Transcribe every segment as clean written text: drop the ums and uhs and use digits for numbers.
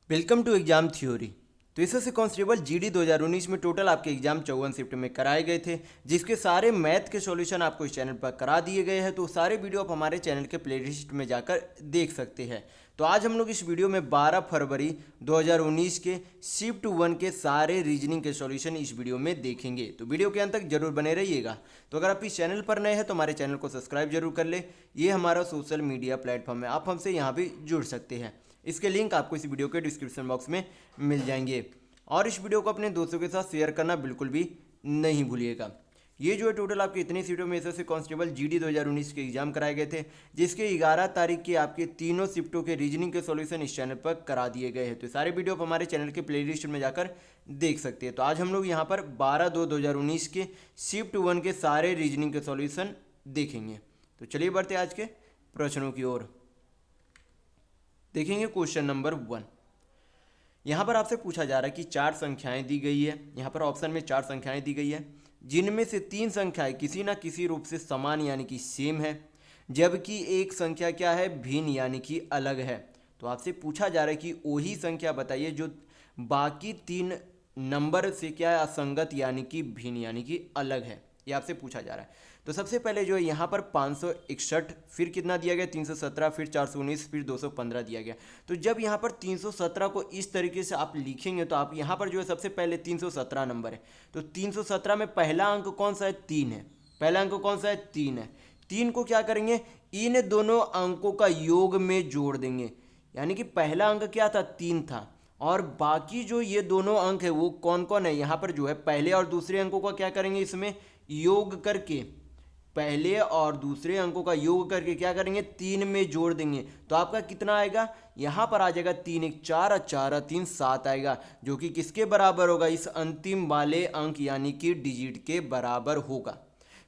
Welcome to exam theory. तो SSC constable GD 2019 में total आपके एग्जाम 54 शिफ्ट में कराए गए थे, जिसके सारे मैथ के सॉल्यूशन आपको इस चैनल पर करा दिए गए हैं। तो सारे वीडियो आप हमारे चैनल के प्लेलिस्ट में जाकर देख सकते हैं। तो आज हम लोग इस वीडियो में 12 फरवरी 2019 के शिफ्ट 1 के सारे रीजनिंग के सॉल्यूशन इस वीडियो में देखेंगे। तो वीडियो के अंत तक जरूर बने रहिएगा। तो अगर आप इस चैनल पर नए हैं तो हमारे चैनल को सब्सक्राइब जरूर कर ले। ये हमारा सोशल मीडिया प्लेटफॉर्म है, आप हमसे यहाँ भी जुड़ सकते हैं। इसके लिंक आपको इस वीडियो के डिस्क्रिप्शन बॉक्स में मिल जाएंगे। और इस वीडियो को अपने दोस्तों के साथ शेयर करना बिल्कुल भी नहीं भूलिएगा। ये जो है टोटल आपके इतनी सीटों में एसएससी कांस्टेबल जीडी 2019 के एग्जाम कराए गए थे, जिसके 11 तारीख के आपके तीनों शिफ्टों के रीजनिंग के सॉल्यूशन इस चैनल पर करा दिए गए हैं। तो सारे वीडियो आप हमारे चैनल के प्लेलिस्ट में जाकर देख सकते हैं। तो आज हम लोग यहाँ पर 12/2/2019 के शिफ्ट 1 के सारे रीजनिंग के सॉल्यूशन देखेंगे। तो चलिए बढ़ते आज के प्रश्नों की ओर। देखेंगे क्वेश्चन नंबर 1। यहाँ पर आपसे पूछा जा रहा है कि 4 संख्याएं दी गई है। यहाँ पर ऑप्शन में 4 संख्याएं दी गई है, जिनमें से 3 संख्याएं किसी ना किसी रूप से समान यानी कि सेम है, जबकि एक संख्या क्या है, भिन्न यानी कि अलग है। तो आपसे पूछा जा रहा है कि वही संख्या बताइए जो बाकी 3 नंबर से क्या है, असंगत यानी कि भिन्न यानी कि अलग है। ये आपसे पूछा जा रहा है। तो सबसे पहले जो है यहाँ पर 561, फिर कितना दिया गया 317, फिर 419, फिर 215 दिया गया। तो जब यहाँ पर 317 को इस तरीके से आप लिखेंगे तो आप यहाँ पर जो है सबसे पहले 317 नंबर है। तो 317 में पहला अंक कौन सा है, 3 है। पहला अंक कौन सा है, 3 है। 3 को क्या करेंगे, इन दोनों अंकों का योग में जोड़ देंगे। यानी कि पहला अंक क्या था, 3 था, और बाकी जो ये दोनों अंक है वो कौन कौन है, यहाँ पर जो है पहले और दूसरे अंकों का क्या करेंगे, इसमें योग करके, पहले और दूसरे अंकों का योग करके क्या करेंगे, 3 में जोड़ देंगे। तो आपका कितना आएगा, यहाँ पर आ जाएगा 3 1 4 और 4 और 3 7 आएगा, जो कि किसके बराबर होगा, इस अंतिम वाले अंक यानी कि डिजिट के बराबर होगा।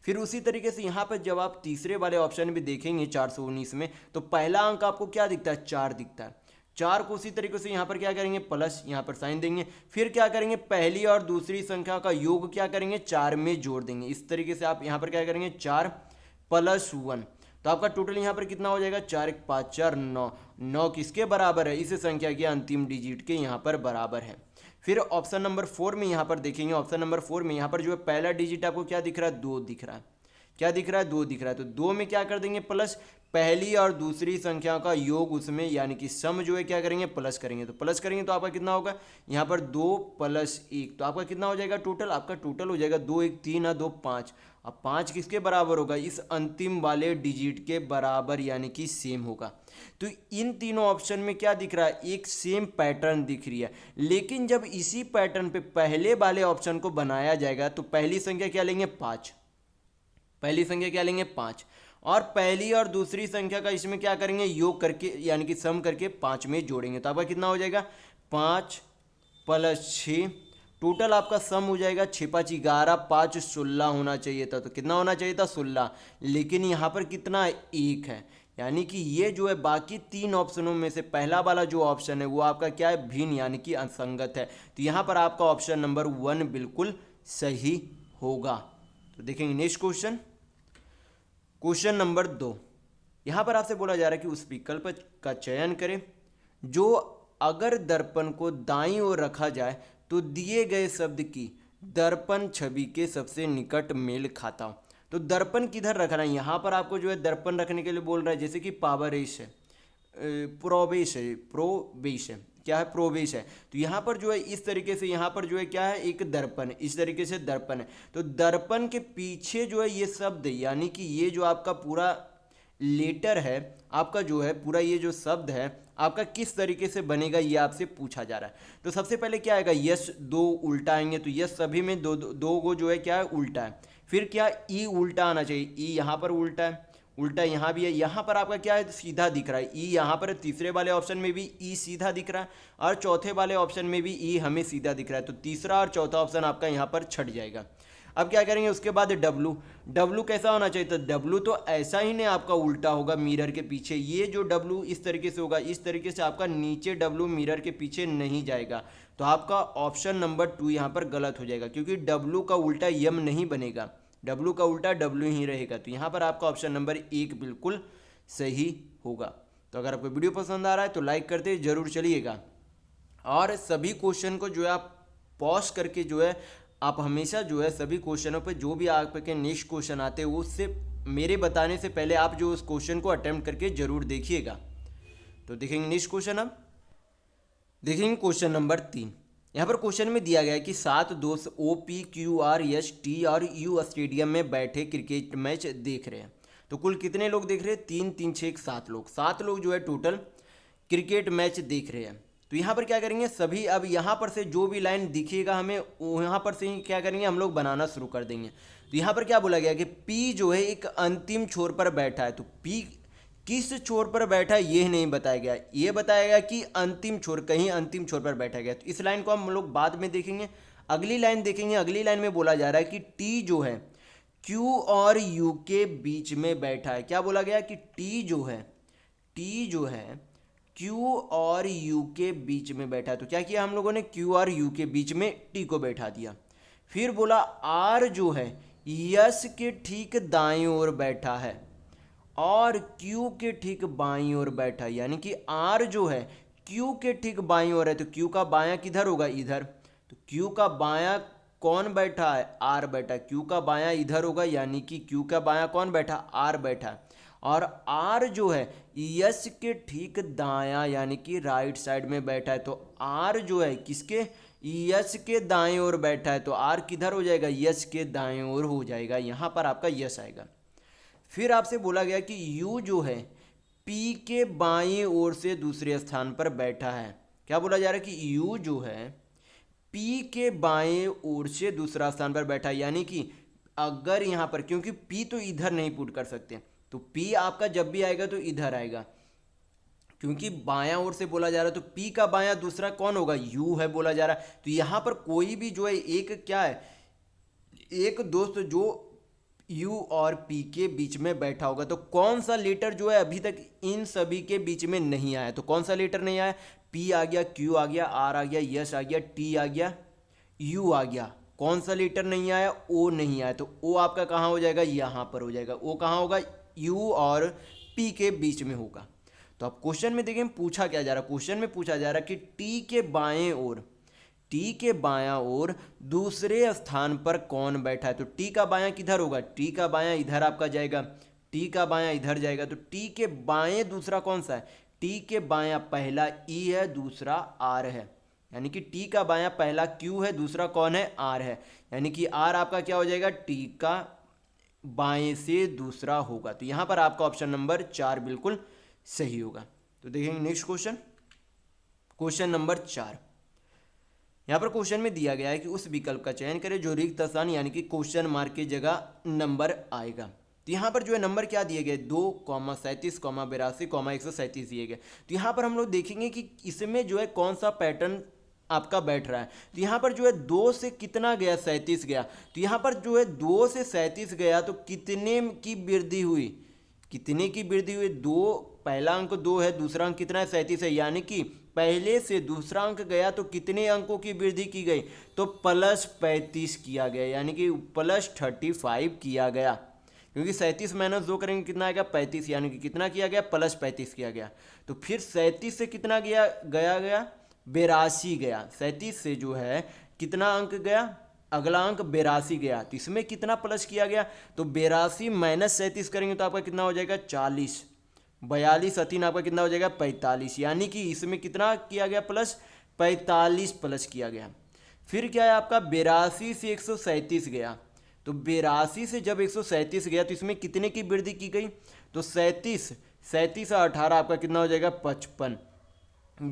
फिर उसी तरीके से यहाँ पर जब आप तीसरे वाले ऑप्शन भी देखेंगे 419 में, तो पहला अंक आपको क्या दिखता है, 4 दिखता है। 4 को उसी तरीके से यहाँ पर क्या करेंगे, प्लस, यहाँ पर साइन देंगे। फिर क्या करेंगे, पहली और दूसरी संख्या का योग क्या करेंगे, 4 में जोड़ देंगे। इस तरीके से आप यहाँ पर क्या करेंगे, 4 + 1। तो आपका टोटल यहाँ पर कितना हो जाएगा, 4 1 5 4 9। 9 किसके बराबर है, इस संख्या के अंतिम डिजिट के यहाँ पर बराबर है। फिर ऑप्शन नंबर 4 में यहाँ पर देखेंगे, ऑप्शन नंबर 4 में यहाँ पर जो है पहला डिजिट आपको क्या दिख रहा है, 2 दिख रहा है। क्या दिख रहा है, 2 दिख रहा है। तो 2 में क्या कर देंगे, प्लस, पहली और दूसरी संख्या का योग उसमें यानी कि सम जो है क्या करेंगे, प्लस करेंगे। तो प्लस करेंगे तो आपका कितना होगा, यहाँ पर 2 + 1, तो आपका कितना हो जाएगा टोटल, आपका टोटल हो जाएगा 2 1 3 और 2 5। अब 5 किसके बराबर होगा, इस अंतिम वाले डिजिट के बराबर यानी कि सेम होगा। तो इन तीनों ऑप्शन में क्या दिख रहा है, एक सेम पैटर्न दिख रही है। लेकिन जब इसी पैटर्न पे पहले वाले ऑप्शन को बनाया जाएगा तो पहली संख्या क्या लेंगे, 5। पहली संख्या क्या लेंगे, 5, और पहली और दूसरी संख्या का इसमें क्या करेंगे, योग करके यानी कि सम करके 5 में जोड़ेंगे। तो आपका कितना हो जाएगा, 5 + 6, टोटल आपका सम हो जाएगा 6 5 11, 5 16 होना चाहिए था। तो कितना होना चाहिए था, 16। लेकिन यहाँ पर कितना, 1 है। यानी कि ये जो है बाकी 3 ऑप्शनों में से पहला वाला जो ऑप्शन है वो आपका क्या है, भिन्न यानी कि असंगत है। तो यहाँ पर आपका ऑप्शन नंबर 1 बिल्कुल सही होगा। तो देखेंगे नेक्स्ट क्वेश्चन, क्वेश्चन नंबर 2। यहाँ पर आपसे बोला जा रहा है कि उस विकल्प का चयन करें जो अगर दर्पण को दाईं ओर रखा जाए तो दिए गए शब्द की दर्पण छवि के सबसे निकट मेल खाता हो। तो दर्पण किधर रखना है, यहाँ पर आपको जो है दर्पण रखने के लिए बोल रहा है, जैसे कि पावरेश है, प्रोवेश है, क्या है, प्रोवेश है। तो यहाँ पर जो है इस तरीके से यहाँ पर जो है क्या है, एक दर्पण, इस तरीके से दर्पण है। तो दर्पण के पीछे जो है ये शब्द यानी कि ये जो आपका पूरा लेटर है, आपका जो है पूरा ये जो शब्द है आपका किस तरीके से बनेगा, ये आपसे पूछा जा रहा है। तो सबसे पहले क्या आएगा, यस 2 उल्टा आएंगे। तो यस सभी में दो दो गो जो है क्या है, उल्टा है। फिर क्या, ई उल्टा आना चाहिए, ई यहाँ पर उल्टा है, उल्टा यहाँ भी है। यहाँ पर आपका क्या है, सीधा दिख रहा है, ई यहाँ पर तीसरे वाले ऑप्शन में भी ई सीधा दिख रहा है, और चौथे वाले ऑप्शन में भी ई हमें सीधा दिख रहा है। तो तीसरा और चौथा ऑप्शन आपका यहाँ पर छट जाएगा। अब क्या करेंगे, उसके बाद डब्लू, डब्लू कैसा होना चाहिए, तो डब्लू तो ऐसा ही नहीं आपका उल्टा होगा मिरर के पीछे। ये जो डब्लू इस तरीके से होगा, इस तरीके से आपका नीचे डब्लू मिरर के पीछे नहीं जाएगा। तो आपका ऑप्शन नंबर 2 यहाँ पर गलत हो जाएगा, क्योंकि डब्लू का उल्टा यम नहीं बनेगा, डब्लू का उल्टा डब्लू ही रहेगा। तो यहाँ पर आपका ऑप्शन नंबर 1 बिल्कुल सही होगा। तो अगर आपको वीडियो पसंद आ रहा है तो लाइक करते जरूर चलिएगा। और सभी क्वेश्चन को जो है आप पॉज करके जो है आप हमेशा जो है सभी क्वेश्चनों पे जो भी आपके नेक्स्ट क्वेश्चन आते हैं वो उससे मेरे बताने से पहले आप जो उस क्वेश्चन को अटेम्प्ट करके जरूर देखिएगा। तो देखेंगे नेक्स्ट क्वेश्चन। अब देखेंगे क्वेश्चन नंबर 3। यहाँ पर क्वेश्चन में दिया गया है कि 7 दोस्त OPQRST और U स्टेडियम में बैठे क्रिकेट मैच देख रहे हैं। तो कुल कितने लोग देख रहे हैं? 3 3 6 7 लोग। 7 लोग जो है टोटल क्रिकेट मैच देख रहे हैं। तो यहाँ पर क्या करेंगे सभी, अब यहाँ पर से जो भी लाइन दिखेगा हमें यहाँ पर से ही क्या करेंगे हम लोग बनाना शुरू कर देंगे। तो यहाँ पर क्या बोला गया कि P जो है एक अंतिम छोर पर बैठा है। तो P किस छोर पर बैठा है ये नहीं बताया गया, ये बताया गया कि अंतिम छोर, कहीं अंतिम छोर पर बैठा गया। तो इस लाइन को हम लोग बाद में देखेंगे। अगली लाइन देखेंगे। अगली लाइन में बोला जा रहा है कि T जो है Q और U के बीच में बैठा है। क्या बोला गया कि T जो है Q और U के बीच में बैठा है। तो क्या किया हम लोगों ने, Q और U के बीच में T को बैठा दिया। फिर बोला R जो है S के ठीक दाईं ओर बैठा है और Q के ठीक बाईं ओर बैठा है। यानी कि R जो है Q के ठीक बाईं ओर है। तो Q का बायां किधर होगा? इधर। तो Q का बायां कौन बैठा है? R बैठा है। Q का बायां इधर होगा, यानी कि Q का बायां कौन बैठा? R बैठा है। और R जो है S के ठीक दायां यानी कि राइट साइड में बैठा है। तो R जो है किसके? S के दाएं ओर बैठा है। तो R किधर हो जाएगा? S के दाएं ओर हो जाएगा। यहाँ पर आपका यस आएगा। फिर आपसे बोला गया कि U जो है P के बाईं ओर से दूसरे स्थान पर बैठा है। क्या बोला जा रहा है कि U जो है P के बाएं ओर से दूसरा स्थान पर बैठा है। यानी कि अगर यहाँ पर, क्योंकि P तो इधर नहीं पुट कर सकते, तो P आपका जब भी आएगा तो इधर आएगा, क्योंकि बायां ओर से बोला जा रहा है। तो P का बायां दूसरा कौन होगा? U है बोला जा रहा है। तो यहाँ पर कोई भी जो है एक क्या है, एक दोस्त जो U और P के बीच में बैठा होगा। तो कौन सा लेटर जो है अभी तक इन सभी के बीच में नहीं आया? तो कौन सा लेटर नहीं आया? P आ गया, Q आ गया, R आ गया, S आ गया, T आ गया, U आ गया। कौन सा लेटर नहीं आया? O नहीं आया। तो O आपका कहाँ हो जाएगा? यहाँ पर हो जाएगा। O कहाँ होगा? U और P के बीच में होगा। तो अब क्वेश्चन में देखें पूछा क्या जा रहा है। क्वेश्चन में पूछा जा रहा है कि T के बायां ओर दूसरे स्थान पर कौन बैठा है। तो T का बायां किधर होगा? T का बायां इधर आपका जाएगा, T का बायां इधर जाएगा। तो T के बाएं दूसरा कौन सा है? T के बायां पहला E है, दूसरा R है। यानी कि T का बायां पहला Q है, दूसरा कौन है? R है। यानी कि R आपका क्या हो जाएगा? T का बाएं से दूसरा होगा। तो यहाँ पर आपका ऑप्शन नंबर 4 बिल्कुल सही होगा। तो देखेंगे नेक्स्ट क्वेश्चन। Question number 4। यहाँ पर क्वेश्चन में दिया गया है कि उस विकल्प का चयन करें जो रिक्त स्थान यानी कि क्वेश्चन मार्क की जगह नंबर आएगा। तो यहाँ पर जो है नंबर क्या दिए गए? 2, 37, 82, 137 दिए गए। तो यहाँ पर हम लोग देखेंगे कि इसमें जो है कौन सा पैटर्न आपका बैठ रहा है। तो यहाँ पर जो है 2 से कितना गया? 37 गया। तो यहाँ पर जो है 2 से 37 गया तो कितने की वृद्धि हुई? कितने की वृद्धि हुई? 2, पहला अंक 2 है, दूसरा अंक कितना है? 37 है। यानी कि पहले से दूसरा अंक गया तो कितने अंकों की वृद्धि की गई? तो +35 किया गया, यानी कि +35 किया गया। क्योंकि 37 - 2 करेंगे कितना आएगा? 35। यानी कि कितना किया गया? +35 किया गया। तो फिर 37 से कितना गया? 82 गया। 37 से जो है कितना अंक गया? अगला अंक 82 गया। तो इसमें कितना प्लस किया गया? तो 82 - 37 करेंगे तो आपका कितना हो जाएगा? 40। 42 3 आपका कितना हो जाएगा? 45। यानी कि इसमें कितना किया गया? प्लस 45 प्लस किया गया। फिर क्या है आपका? 82 से 137 गया। तो 82 से जब 137 गया तो इसमें कितने की वृद्धि की गई? तो 37 और 18 आपका कितना हो जाएगा? 55।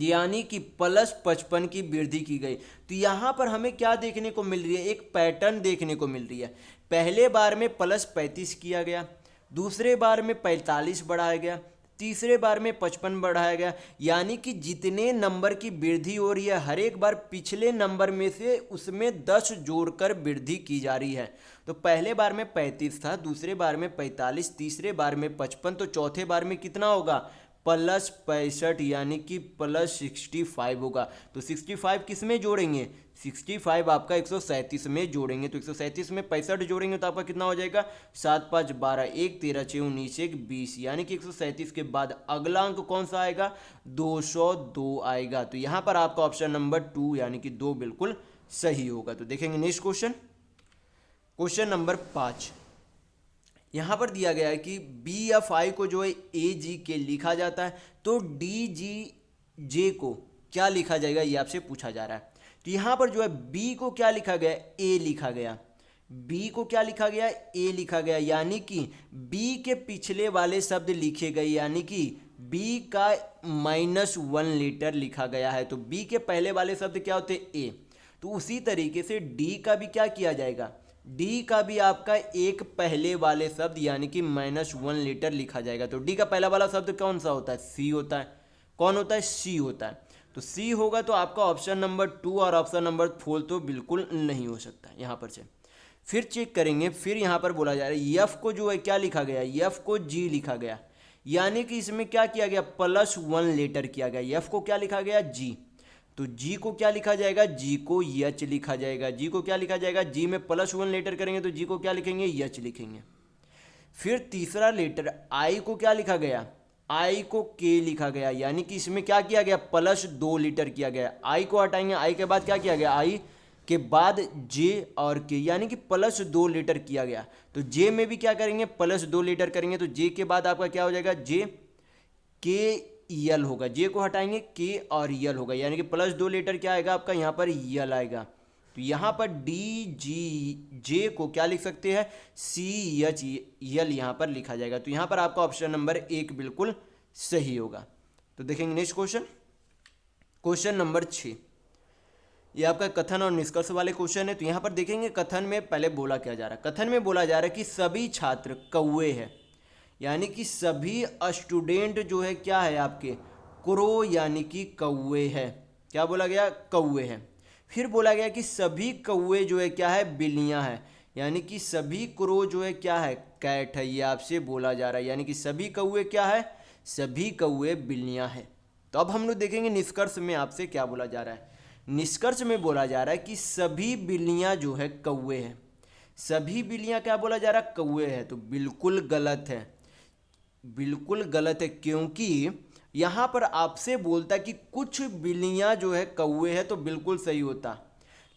यानी कि +55 की वृद्धि की गई। तो यहाँ पर हमें क्या देखने को मिल रही है? एक पैटर्न देखने को मिल रही है। पहले बार में +35 किया गया, दूसरे बार में 45 बढ़ाया गया, तीसरे बार में 55 बढ़ाया गया। यानी कि जितने नंबर की वृद्धि हो रही है हर एक बार पिछले नंबर में से उसमें 10 जोड़कर वृद्धि की जा रही है। तो पहले बार में 35 था, दूसरे बार में 45, तीसरे बार में 55, तो चौथे बार में कितना होगा? +65 यानी कि +65 होगा। तो 65 किस में जोड़ेंगे? 65 आपका 137 में जोड़ेंगे। तो 137 में 65 जोड़ेंगे तो आपका कितना हो जाएगा? 7 5 12 1 13 6 19 1 20 यानी कि 137 के बाद अगला अंक कौन सा आएगा? 202 आएगा। तो यहाँ पर आपका ऑप्शन नंबर 2 यानी कि 2 बिल्कुल सही होगा। तो देखेंगे नेक्स्ट क्वेश्चन, क्वेश्चन नंबर 5। यहाँ पर दिया गया है कि बी एफ आई को जो है ए जी के लिखा जाता है, तो डी जी जे को क्या लिखा जाएगा, ये आपसे पूछा जा रहा है। तो यहाँ पर जो है बी को क्या लिखा गया? ए लिखा गया। बी को क्या लिखा गया? ए लिखा गया, यानी कि बी के पिछले वाले शब्द लिखे गए, यानी कि बी का -1 लीटर लिखा गया है। तो बी के पहले वाले शब्द क्या होते? ए। तो उसी तरीके से डी का भी क्या किया जाएगा? डी का भी आपका एक पहले वाले शब्द यानी कि -1 लीटर लिखा जाएगा। तो डी का पहला वाला शब्द कौन सा होता है? सी होता है। कौन होता है? सी होता है। तो सी होगा। तो आपका ऑप्शन नंबर 2 और ऑप्शन नंबर 4 तो बिल्कुल नहीं हो सकता यहाँ पर से। फिर चेक करेंगे, फिर यहाँ पर बोला जा रहा है एफ को जो है क्या लिखा गया? एफ को जी लिखा गया, यानी कि इसमें क्या किया गया? +1 लीटर किया गया। एफ को क्या लिखा गया? जी। तो जी को क्या लिखा जाएगा? जी को यच लिखा जाएगा। जी को क्या लिखा जाएगा? जी में +1 लेटर करेंगे तो जी को क्या लिखेंगे? यच लिखेंगे। फिर तीसरा लेटर आई को क्या लिखा गया? आई को के लिखा गया, यानी कि इसमें क्या किया गया? +2 लीटर किया गया। आई को हटाएंगे, आई के बाद क्या किया गया? आई के बाद जे और के, यानी कि +2 लीटर किया गया। तो जे में भी क्या करेंगे? +2 लीटर करेंगे। तो जे के बाद आपका क्या हो जाएगा? जे के यल होगा। जे को हटाएंगे, के और यल होगा, यानी कि +2 लीटर क्या आएगा आपका? यहाँ पर यल आएगा। तो यहाँ पर डी जी जे को क्या लिख सकते हैं? सी एच यल यहाँ पर लिखा जाएगा। तो यहाँ पर आपका ऑप्शन नंबर 1 बिल्कुल सही होगा। तो देखेंगे नेक्स्ट क्वेश्चन, क्वेश्चन नंबर 6। ये आपका कथन और निष्कर्ष वाले क्वेश्चन है। तो यहाँ पर देखेंगे कथन में पहले बोला क्या जा रहा है। कथन में बोला जा रहा है कि सभी छात्र कौवे हैं, यानी कि सभी स्टूडेंट जो है क्या है आपके? क्रो यानी कि कौवे है। क्या बोला गया? कौवे है। फिर बोला गया कि सभी कौवे जो है क्या है? बिल्लियां हैं, यानी कि सभी क्रो जो है क्या है? कैट है। ये आपसे बोला जा रहा है, यानी कि सभी कौवे क्या है? सभी कौवे बिल्लियां हैं। तो अब हम लोग देखेंगे निष्कर्ष में आपसे क्या बोला जा रहा है। निष्कर्ष में बोला जा रहा है कि सभी बिल्लियां जो है कौवे हैं। सभी बिल्लियां क्या बोला जा रहा है? कौवे है। तो बिल्कुल गलत है, बिल्कुल गलत है, क्योंकि यहाँ पर आपसे बोलता कि कुछ बिल्लियाँ जो है कौवे है, तो बिल्कुल सही होता।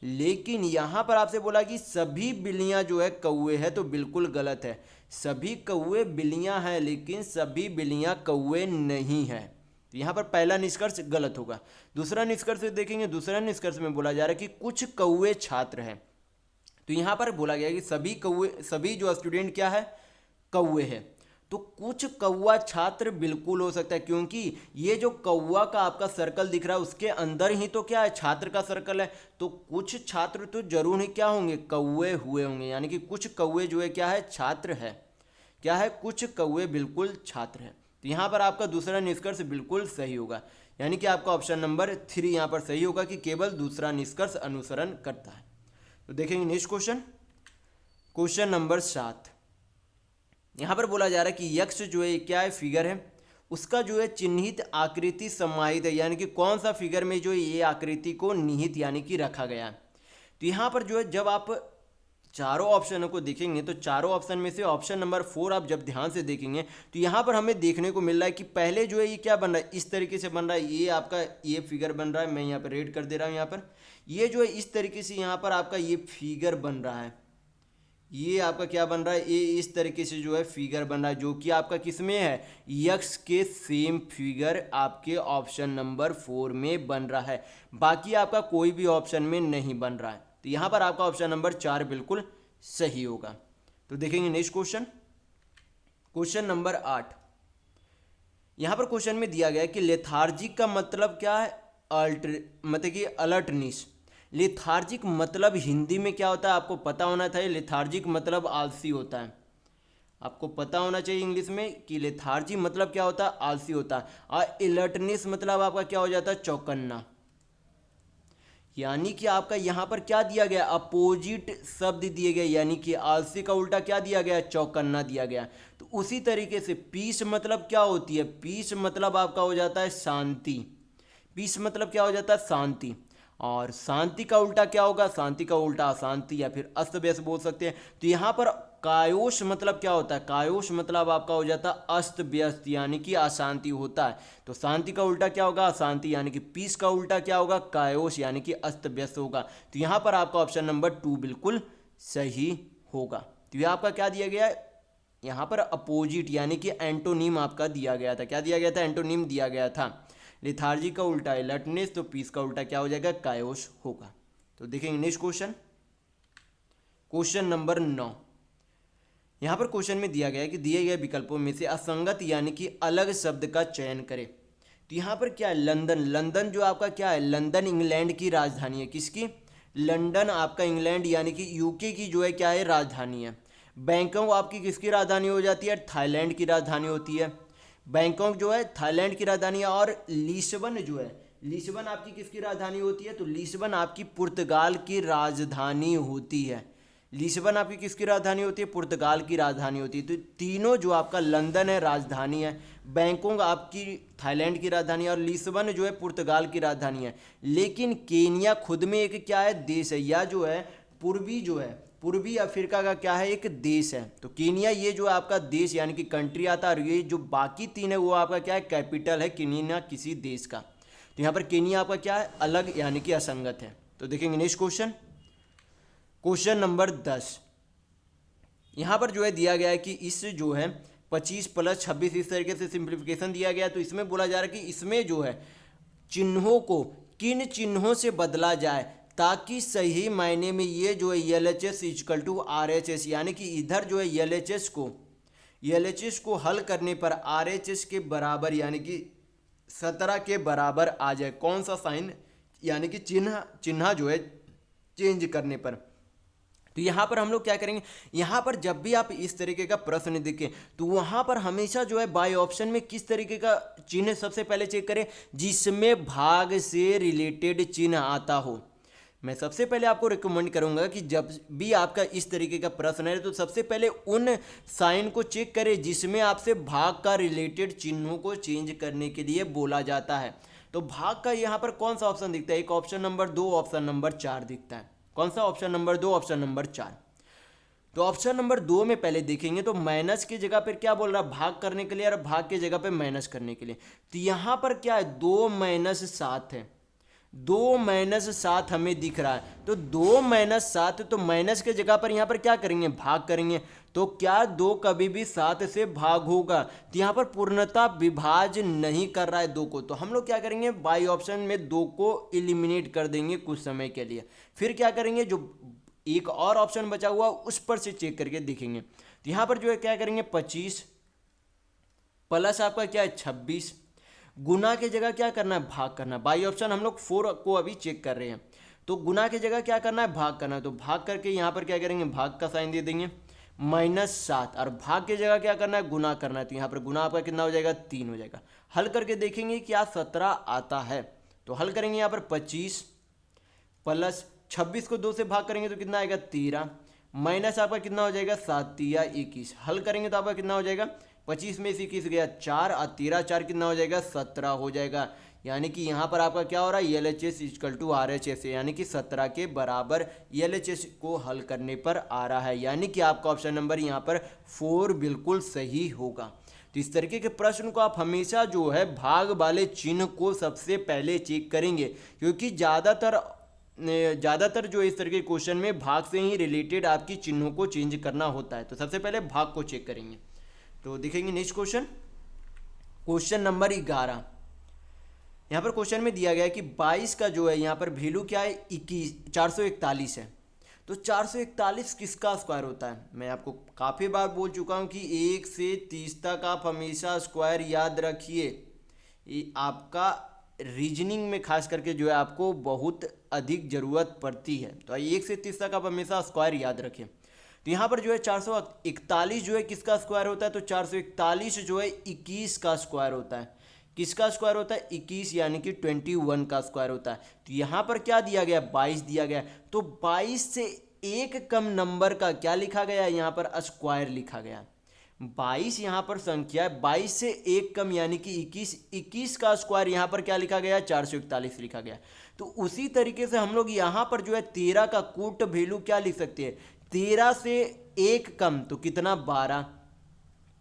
लेकिन यहाँ पर आपसे बोला कि सभी बिल्लियाँ जो है कौवे है, तो बिल्कुल गलत है। सभी कौवे बिल्लियाँ हैं, लेकिन सभी बिल्लियाँ कौवे नहीं हैं। तो यहाँ पर पहला निष्कर्ष गलत होगा। दूसरा निष्कर्ष देखेंगे, दूसरा निष्कर्ष में बोला जा रहा है कि कुछ कौवे छात्र हैं। तो यहाँ पर बोला गया कि सभी कौवे, सभी जो स्टूडेंट क्या है? कौवे है। तो कुछ कौवा छात्र बिल्कुल हो सकता है, क्योंकि ये जो कौवा का आपका सर्कल दिख रहा है उसके अंदर ही तो क्या है? छात्र का सर्कल है। तो कुछ छात्र तो जरूर ही क्या होंगे? कौवे हुए होंगे, यानी कि कुछ कौवे जो है क्या है? छात्र है। क्या है? कुछ कौवे बिल्कुल छात्र है। तो यहाँ पर आपका दूसरा निष्कर्ष बिल्कुल सही होगा, यानी कि आपका ऑप्शन नंबर 3 यहाँ पर सही होगा कि केवल दूसरा निष्कर्ष अनुसरण करता है। तो देखेंगे नेक्स्ट क्वेश्चन, क्वेश्चन नंबर 7। यहाँ पर बोला जा रहा है कि यक्ष जो है क्या है? फिगर है। उसका जो है चिन्हित आकृति समाहित है, यानी कि कौन सा फिगर में जो ये आकृति को निहित यानी कि रखा गया है। तो यहाँ पर जो है जब आप चारों ऑप्शनों को देखेंगे तो चारों ऑप्शन में से ऑप्शन नंबर 4 आप जब ध्यान से देखेंगे तो यहाँ पर हमें देखने को मिल रहा है कि पहले जो है ये क्या बन रहा है? इस तरीके से बन रहा है। ये आपका ये फिगर बन रहा है, मैं यहाँ पर रेड कर दे रहा हूँ। यहाँ पर ये जो है इस तरीके से यहाँ पर आपका ये फिगर बन रहा है। ये आपका क्या बन रहा है? ये इस तरीके से जो है फिगर बन रहा है, जो कि आपका किस में है? यक्स के सेम फिगर आपके ऑप्शन नंबर 4 में बन रहा है। बाकी आपका कोई भी ऑप्शन में नहीं बन रहा है। तो यहाँ पर आपका ऑप्शन नंबर 4 बिल्कुल सही होगा। तो देखेंगे नेक्स्ट क्वेश्चन, क्वेश्चन नंबर 8। यहाँ पर क्वेश्चन में दिया गया है कि लेथार्जिक का मतलब क्या है? मतलब कि अलर्टनेस। लेथार्जिक मतलब हिंदी में क्या होता है? आपको पता होना चाहिए। लेथार्जिक मतलब आलसी होता है। आपको पता होना चाहिए इंग्लिश में कि लेथार्जी मतलब क्या होता है? आलसी होता है। और अलर्टनेस मतलब आपका क्या हो जाता है? चौकन्ना। यानी कि आपका यहाँ पर क्या दिया गया, अपोजिट शब्द दिए गए, यानी कि आलसी का उल्टा क्या दिया गया, चौकन्ना दिया गया। तो उसी तरीके से पीस मतलब क्या होती है, पीस मतलब आपका हो जाता है शांति। पीस मतलब क्या हो जाता है, शांति। और शांति का उल्टा क्या होगा, शांति का उल्टा अशांति या फिर अस्त व्यस्त बोल सकते हैं। तो यहाँ पर कायोश मतलब क्या होता है, कायोश मतलब आपका हो जाता है अस्त व्यस्त यानी कि अशांति होता है। तो शांति का उल्टा क्या होगा, अशांति, यानी कि पीस का उल्टा क्या होगा, कायोश यानी कि अस्त व्यस्त होगा। तो यहाँ पर आपका ऑप्शन नंबर 2 बिल्कुल सही होगा। तो ये आपका क्या दिया गया है, यहाँ पर अपोजिट यानी कि एंटोनिम आपका दिया गया था। क्या दिया गया था, एंटोनिम दिया गया था। लेथार्जी का उल्टा है अलर्टनेस, तो पीस का उल्टा क्या हो जाएगा, कायोश होगा। तो देखेंगे नेक्स्ट क्वेश्चन, क्वेश्चन नंबर 9। यहाँ पर क्वेश्चन में दिया गया है कि दिए गए विकल्पों में से असंगत यानी कि अलग शब्द का चयन करें। तो यहाँ पर क्या है, लंदन। लंदन जो आपका क्या है, लंदन इंग्लैंड की राजधानी है। किसकी, लंदन आपका इंग्लैंड यानी कि यूके की जो है क्या है, राजधानी है। बैंकॉक आपकी किसकी राजधानी हो जाती है, थाईलैंड की राजधानी होती है। बैंकॉक जो है थाईलैंड की राजधानी है। और लिस्बन जो है, लिस्बन आपकी किसकी राजधानी होती है, तो लिस्बन आपकी पुर्तगाल की राजधानी होती है। लिस्बन आपकी किसकी राजधानी होती है, पुर्तगाल की राजधानी होती है। तो तीनों जो आपका लंदन है राजधानी है, बैंकॉक आपकी थाईलैंड की राजधानी है और लिस्बन जो है पुर्तगाल की राजधानी है। लेकिन केनिया खुद में एक क्या है, देश है। या जो है पूर्वी अफ्रीका का क्या है, एक देश है। तो केनिया ये जो आपका देश यानी कि कंट्री आता है, और ये जो बाकी 3 है वो आपका क्या है, कैपिटल है केनिया किसी देश का। तो यहाँ पर केनिया आपका क्या है, अलग यानी कि असंगत है। तो देखेंगे नेक्स्ट क्वेश्चन, क्वेश्चन नंबर 10। यहाँ पर जो है दिया गया है कि इस जो है 25 + 26 इस तरीके से सिंप्लीफिकेशन दिया गया है। तो इसमें बोला जा रहा है कि इसमें जो है चिन्हों को किन चिन्हों से बदला जाए ताकि सही मायने में ये जो है LHS = RHS, यानी कि इधर जो है LHS को हल करने पर RHS के बराबर यानी कि 17 के बराबर आ जाए। कौन सा साइन, यानी कि चिन्ह जो है चेंज करने पर। तो यहाँ पर हम लोग क्या करेंगे, यहाँ पर जब भी आप इस तरीके का प्रश्न देखें तो वहाँ पर हमेशा जो है बाय ऑप्शन में किस तरीके का चिन्ह सबसे पहले चेक करें, जिसमें भाग से रिलेटेड चिन्ह आता हो। मैं सबसे पहले आपको रिकमेंड करूंगा कि जब भी आपका इस तरीके का प्रश्न है तो सबसे पहले उन साइन को चेक करें जिसमें आपसे भाग का रिलेटेड चिन्हों को चेंज करने के लिए बोला जाता है। तो भाग का यहाँ पर कौन सा ऑप्शन दिखता है, एक ऑप्शन नंबर 2, ऑप्शन नंबर 4 दिखता है। कौन सा, ऑप्शन नंबर 2, ऑप्शन नंबर 4। तो ऑप्शन नंबर 2 में पहले देखेंगे तो माइनस की जगह पर क्या बोल रहा है, भाग करने के लिए, और भाग की जगह पे माइनस करने के लिए। तो यहाँ पर क्या है, 2 - 7 है। 2 - 7 हमें दिख रहा है। तो 2 - 7, तो माइनस के जगह पर यहाँ पर क्या करेंगे, भाग करेंगे। तो क्या 2 कभी भी 7 से भाग होगा, तो यहाँ पर पूर्णता विभाज नहीं कर रहा है 2 को। तो हम लोग क्या करेंगे, बाई ऑप्शन में 2 को एलिमिनेट कर देंगे कुछ समय के लिए। फिर क्या करेंगे, जो एक और ऑप्शन बचा हुआ उस पर से चेक करके देखेंगे। तो यहाँ पर जो है क्या करेंगे, 25 प्लस आपका क्या है 26, गुना की जगह क्या करना है, भाग करना है। बाई ऑप्शन हम लोग 4 को अभी चेक कर रहे हैं। तो गुना की जगह क्या करना है, भाग करना है। तो भाग करके यहाँ पर क्या करेंगे, भाग का साइन दे देंगे, -7, और भाग की जगह क्या करना है, गुना करना है। तो यहाँ पर गुना आपका कितना हो जाएगा, 3 हो जाएगा। हल करके देखेंगे क्या 17 आता है। तो हल करेंगे यहाँ पर 25 प्लस 26 को 2 से भाग करेंगे तो कितना आएगा, 13, माइनस आपका कितना हो जाएगा, 7 या 21। हल करेंगे तो आपका कितना हो जाएगा, 25 में से 21 गया 4, और 13 4 कितना हो जाएगा, 17 हो जाएगा। यानी कि यहाँ पर आपका क्या हो रहा है, LHS = RHS, यानी कि 17 के बराबर LHS को हल करने पर आ रहा है। यानी कि आपका ऑप्शन नंबर यहाँ पर 4 बिल्कुल सही होगा। तो इस तरीके के प्रश्न को आप हमेशा जो है भाग वाले चिन्ह को सबसे पहले चेक करेंगे, क्योंकि ज़्यादातर जो इस तरह के क्वेश्चन में भाग से ही रिलेटेड आपकी चिन्हों को चेंज करना होता है। तो सबसे पहले भाग को चेक करेंगे। तो देखेंगे नेक्स्ट क्वेश्चन, क्वेश्चन नंबर 11। यहाँ पर क्वेश्चन में दिया गया है कि 22 का जो है यहाँ पर वैल्यू क्या है, 441 है। तो 441 किसका स्क्वायर होता है। मैं आपको काफ़ी बार बोल चुका हूँ कि 1 से 30 तक आप हमेशा स्क्वायर याद रखिए। ये आपका रीजनिंग में खास करके जो है आपको बहुत अधिक ज़रूरत पड़ती है। तो 1 से 30 तक आप हमेशा स्क्वायर याद रखें। तो यहाँ पर जो है 441 जो है किसका स्क्वायर होता है, तो 441 जो है 21 का स्क्वायर होता है। किसका स्क्वायर होता है? 21 यानी कि 21 का स्क्वायर होता है। तो यहाँ पर क्या दिया गया? 22 दिया गया। तो 22 से एक कम नंबर का क्या लिखा गया? यहाँ पर स्क्वायर लिखा गया। 22 यहाँ पर संख्या है, 22 से एक कम यानी कि 21 का स्क्वायर यहाँ पर क्या लिखा गया? 441 लिखा गया। तो उसी तरीके से हम लोग यहाँ पर जो है 13 का कूट वैल्यू क्या लिख सकते हैं? 13 से एक कम तो कितना? 12,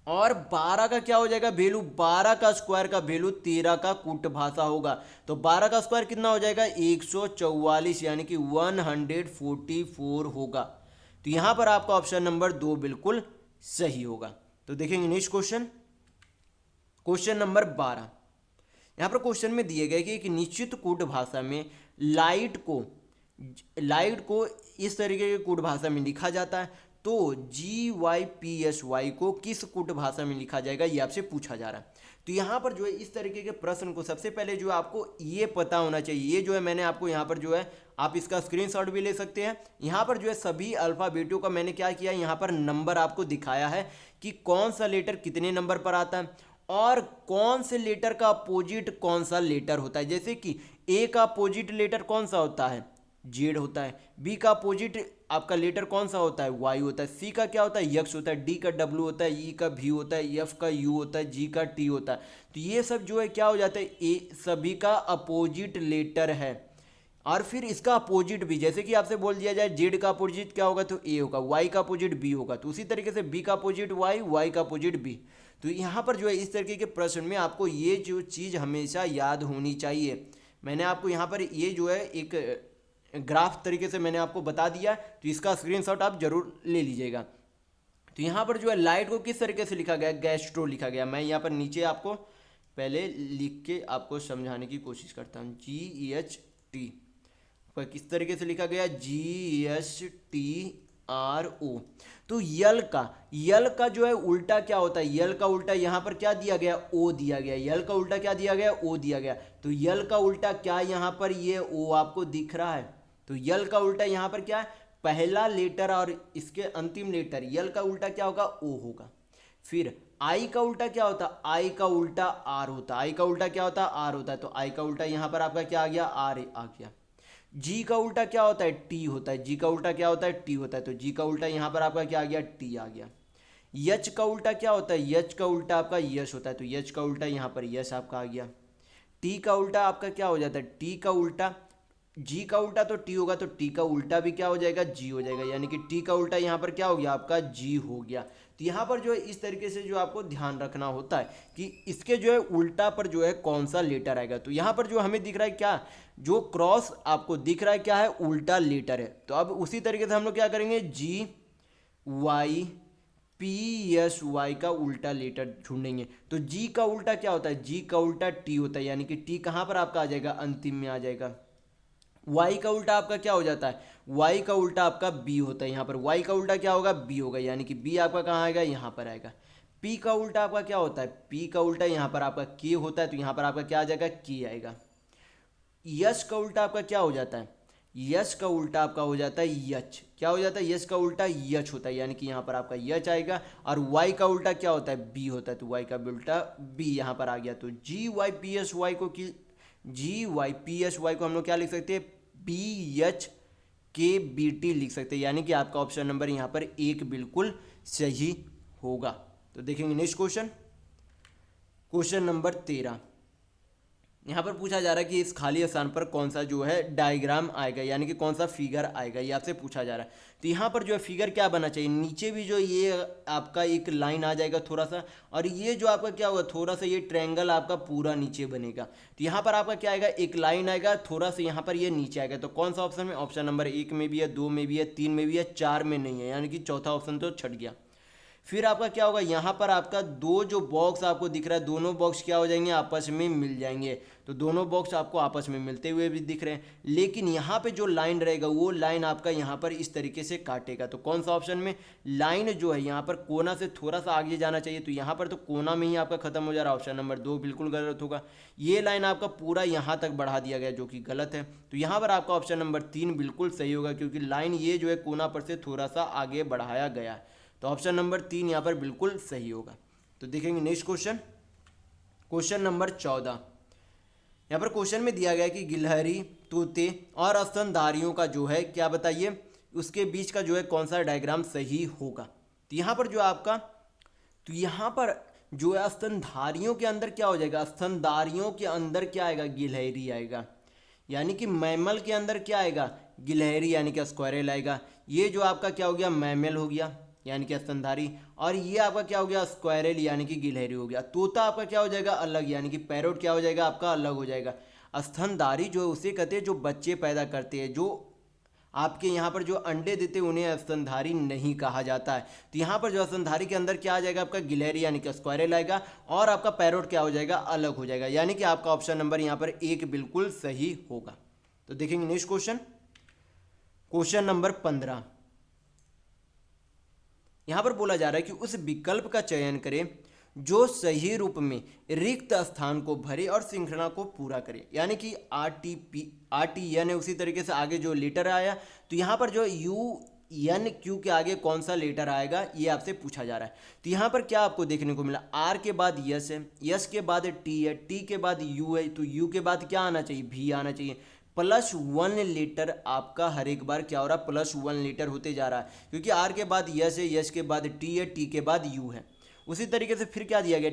और 12 का क्या हो जाएगा वैल्यू? 12 का स्क्वायर का वैल्यू 13 का कूट भाषा होगा। तो 12 का स्क्वायर कितना हो जाएगा? 144 यानी कि 144 होगा। तो यहाँ पर आपका ऑप्शन नंबर 2 बिल्कुल सही होगा। तो देखेंगे नेक्स्ट क्वेश्चन, क्वेश्चन नंबर 12। यहाँ पर क्वेश्चन में दिए गए कि एक निश्चित कूट भाषा में लाइट को इस तरीके के कूट भाषा में लिखा जाता है, तो GYPSY को किस कूट भाषा में लिखा जाएगा, ये आपसे पूछा जा रहा है। तो यहाँ पर जो है इस तरीके के प्रश्न को सबसे पहले जो है आपको ये पता होना चाहिए। ये जो है मैंने आपको यहाँ पर जो है आप इसका स्क्रीनशॉट भी ले सकते हैं। यहाँ पर जो है सभी अल्फ़ाबेटों का मैंने क्या किया, यहाँ पर नंबर आपको दिखाया है कि कौन सा लेटर कितने नंबर पर आता है और कौन से लेटर का अपोजिट कौन सा लेटर होता है। जैसे कि ए का अपोजिट लेटर कौन सा होता है? जेड होता है। बी का अपोजिट आपका लेटर कौन सा होता है? वाई होता है। सी का क्या होता है? यक्स होता है। डी का डब्ल्यू होता है। ई का भी होता है। एफ का यू होता है। जी का टी होता है। तो ये सब जो है क्या हो जाता है? ए सभी का अपोजिट लेटर है। और फिर इसका अपोजिट भी, जैसे कि आपसे बोल दिया जाए जेड का अपोजिट क्या होगा, तो ए होगा। वाई का अपोजिट बी होगा, तो उसी तरीके से बी का अपोजिट वाई, वाई का अपोजिट बी। तो यहाँ पर जो है इस तरीके के प्रश्न में आपको ये जो चीज़ हमेशा याद होनी चाहिए। मैंने आपको यहाँ पर ये जो है एक ग्राफ तरीके से मैंने आपको बता दिया, तो इसका स्क्रीनशॉट आप जरूर ले लीजिएगा। तो यहाँ पर जो है लाइट को किस तरीके से लिखा गया? गैस्ट्रो लिखा गया। मैं यहाँ पर नीचे आपको पहले लिख के आपको समझाने की कोशिश करता हूँ। GHT किस तरीके से लिखा गया? GSTRO। तो यल का जो है उल्टा क्या होता है? यल का उल्टा यहाँ पर क्या दिया गया? ओ दिया गया। यल का उल्टा क्या दिया गया? ओ दिया गया। तो यल का उल्टा क्या यहाँ पर ये ओ आपको दिख रहा है? तो यल का उल्टा यहाँ पर क्या है? पहला लेटर और इसके अंतिम लेटर, यल का उल्टा क्या होगा? ओ होगा। फिर आई का उल्टा क्या होता है? आई का उल्टा आर होता है। आई का उल्टा क्या होता है? आर होता है। तो आई का उल्टा यहाँ पर आपका क्या आ गया? आर आ गया। जी का उल्टा क्या होता है? टी होता है। जी का उल्टा क्या होता है? टी होता है। तो जी का उल्टा यहाँ पर आपका क्या आ गया? टी आ गया। यच का उल्टा क्या होता है? यच का उल्टा आपका यश होता है। तो यच का उल्टा यहाँ पर यश आपका आ गया। टी का उल्टा आपका क्या हो जाता है? टी का उल्टा, जी का उल्टा तो टी होगा, तो टी का उल्टा भी क्या हो जाएगा? जी हो जाएगा। यानी कि टी का उल्टा यहाँ पर क्या हो गया? आपका जी हो गया। तो यहाँ पर जो है इस तरीके से जो आपको ध्यान रखना होता है कि इसके जो है उल्टा पर जो है कौन सा लेटर आएगा। तो यहाँ पर जो हमें दिख रहा है क्या? जो क्रॉस आपको दिख रहा है क्या है? उल्टा लेटर है। तो अब उसी तरीके से हम लोग क्या करेंगे? GYPSY का उल्टा लेटर ढूंढेंगे। तो जी का उल्टा क्या होता है? जी का उल्टा टी होता है। यानी कि टी कहाँ पर आपका आ जाएगा? अंतिम में आ जाएगा। वाई का उल्टा आपका क्या हो जाता है? वाई का उल्टा आपका बी होता है। यहाँ पर वाई का उल्टा क्या होगा? बी होगा। यानी कि बी आपका कहाँ आएगा? यहाँ पर आएगा। पी का उल्टा आपका क्या होता है? पी का उल्टा यहाँ पर आपका के होता है। तो यहाँ पर आपका क्या आ जाएगा? के आएगा। यश का उल्टा आपका क्या हो जाता है? यश का उल्टा आपका हो जाता है यच। क्या हो जाता है? यश का उल्टा यच होता है। यानी कि यहाँ पर आपका यच आएगा। और वाई का उल्टा क्या होता है? बी होता है। तो वाई का उल्टा बी यहाँ पर आ गया। तो GYPSY को हम लोग क्या लिख सकते हैं? BHKBT लिख सकते हैं। यानी कि आपका ऑप्शन नंबर यहाँ पर एक बिल्कुल सही होगा। तो देखेंगे नेक्स्ट क्वेश्चन, क्वेश्चन नंबर 13। यहाँ पर पूछा जा रहा है कि इस खाली स्थान पर कौन सा जो है डायग्राम आएगा, यानी कि कौन सा फिगर आएगा, ये आपसे पूछा जा रहा है। तो यहाँ पर जो है फिगर क्या बना चाहिए? नीचे भी जो ये आपका एक लाइन आ जाएगा थोड़ा सा, और ये जो आपका क्या होगा? थोड़ा सा ये ट्रायंगल आपका पूरा नीचे बनेगा। तो यहाँ पर आपका क्या आएगा? एक लाइन आएगा, थोड़ा सा यहाँ पर ये नीचे आएगा। तो कौन सा ऑप्शन में? ऑप्शन नंबर 1 में भी है, 2 में भी है, 3 में भी है, 4 में नहीं है। यानी कि चौथा ऑप्शन तो छट गया। फिर आपका क्या होगा? यहाँ पर आपका दो जो बॉक्स आपको दिख रहा है, दोनों बॉक्स क्या हो जाएंगे? आपस में मिल जाएंगे। तो दोनों बॉक्स आपको आपस में मिलते हुए भी दिख रहे हैं, लेकिन यहाँ पे जो लाइन रहेगा वो लाइन आपका यहाँ पर इस तरीके से काटेगा। तो कौन सा ऑप्शन में? लाइन जो है यहाँ पर कोना से थोड़ा सा आगे जाना चाहिए, तो यहाँ पर तो कोना में ही आपका खत्म हो जा रहा है। ऑप्शन नंबर 2 बिल्कुल गलत होगा। ये लाइन आपका पूरा यहाँ तक बढ़ा दिया गया, जो कि गलत है। तो यहाँ पर आपका ऑप्शन नंबर 3 बिल्कुल सही होगा, क्योंकि लाइन ये जो है कोना पर से थोड़ा सा आगे बढ़ाया गया है। तो ऑप्शन नंबर 3 यहाँ पर बिल्कुल सही होगा। तो देखेंगे नेक्स्ट क्वेश्चन, क्वेश्चन नंबर 14, यहाँ पर क्वेश्चन में दिया गया है कि गिलहरी, तोते और स्तनधारियों का जो है क्या बताइए, उसके बीच का जो है कौन सा डायग्राम सही होगा। तो यहाँ पर जो आपका, तो यहाँ पर जो है स्तनधारियों के अंदर क्या हो जाएगा, स्तनधारियों के अंदर क्या आएगा, गिलहरी आएगा। यानी कि मैमल के अंदर क्या आएगा, गिलहरी यानी कि स्क्वायरल आएगा। ये जो आपका क्या हो गया, मैमल हो गया यानी कि स्तनधारी, और ये आपका क्या हो गया, स्क्वायरल यानी कि गिलहरी हो गया। तोता आपका क्या हो जाएगा, अलग, यानी कि पैरोट क्या हो जाएगा आपका, अलग हो जाएगा। स्तनधारी जो है उसे कहते हैं जो बच्चे पैदा करते हैं, जो आपके यहाँ पर जो अंडे देते हैं उन्हें स्तनधारी नहीं कहा जाता है। तो यहाँ पर जो स्तनधारी के अंदर क्या आ जाएगा आपका, गिलहरी यानी कि स्क्वायरल आएगा, और आपका पैरोट क्या हो जाएगा, अलग हो जाएगा। यानी कि आपका ऑप्शन नंबर यहाँ पर 1 बिल्कुल सही होगा। तो देखेंगे नेक्स्ट क्वेश्चन, क्वेश्चन नंबर 15। यहाँ पर बोला जा रहा है कि उस विकल्प का चयन करें जो सही रूप में रिक्त स्थान को भरे और श्रृंखला को पूरा करे। यानी कि RTN है, उसी तरीके से आगे जो लेटर आया, तो यहाँ पर जो UN Q के आगे कौन सा लेटर आएगा ये आपसे पूछा जा रहा है। तो यहाँ पर क्या आपको देखने को मिला, R के बाद यस है, यस के बाद T है, T के बाद U है, तो U के बाद क्या आना चाहिए, V आना चाहिए। +1 लेटर आपका हर एक बार क्या हो रहा है, +1 लेटर होते जा रहा है, क्योंकि R के बाद यस है, यस के बाद T है, T के बाद U है। उसी तरीके से फिर क्या दिया गया,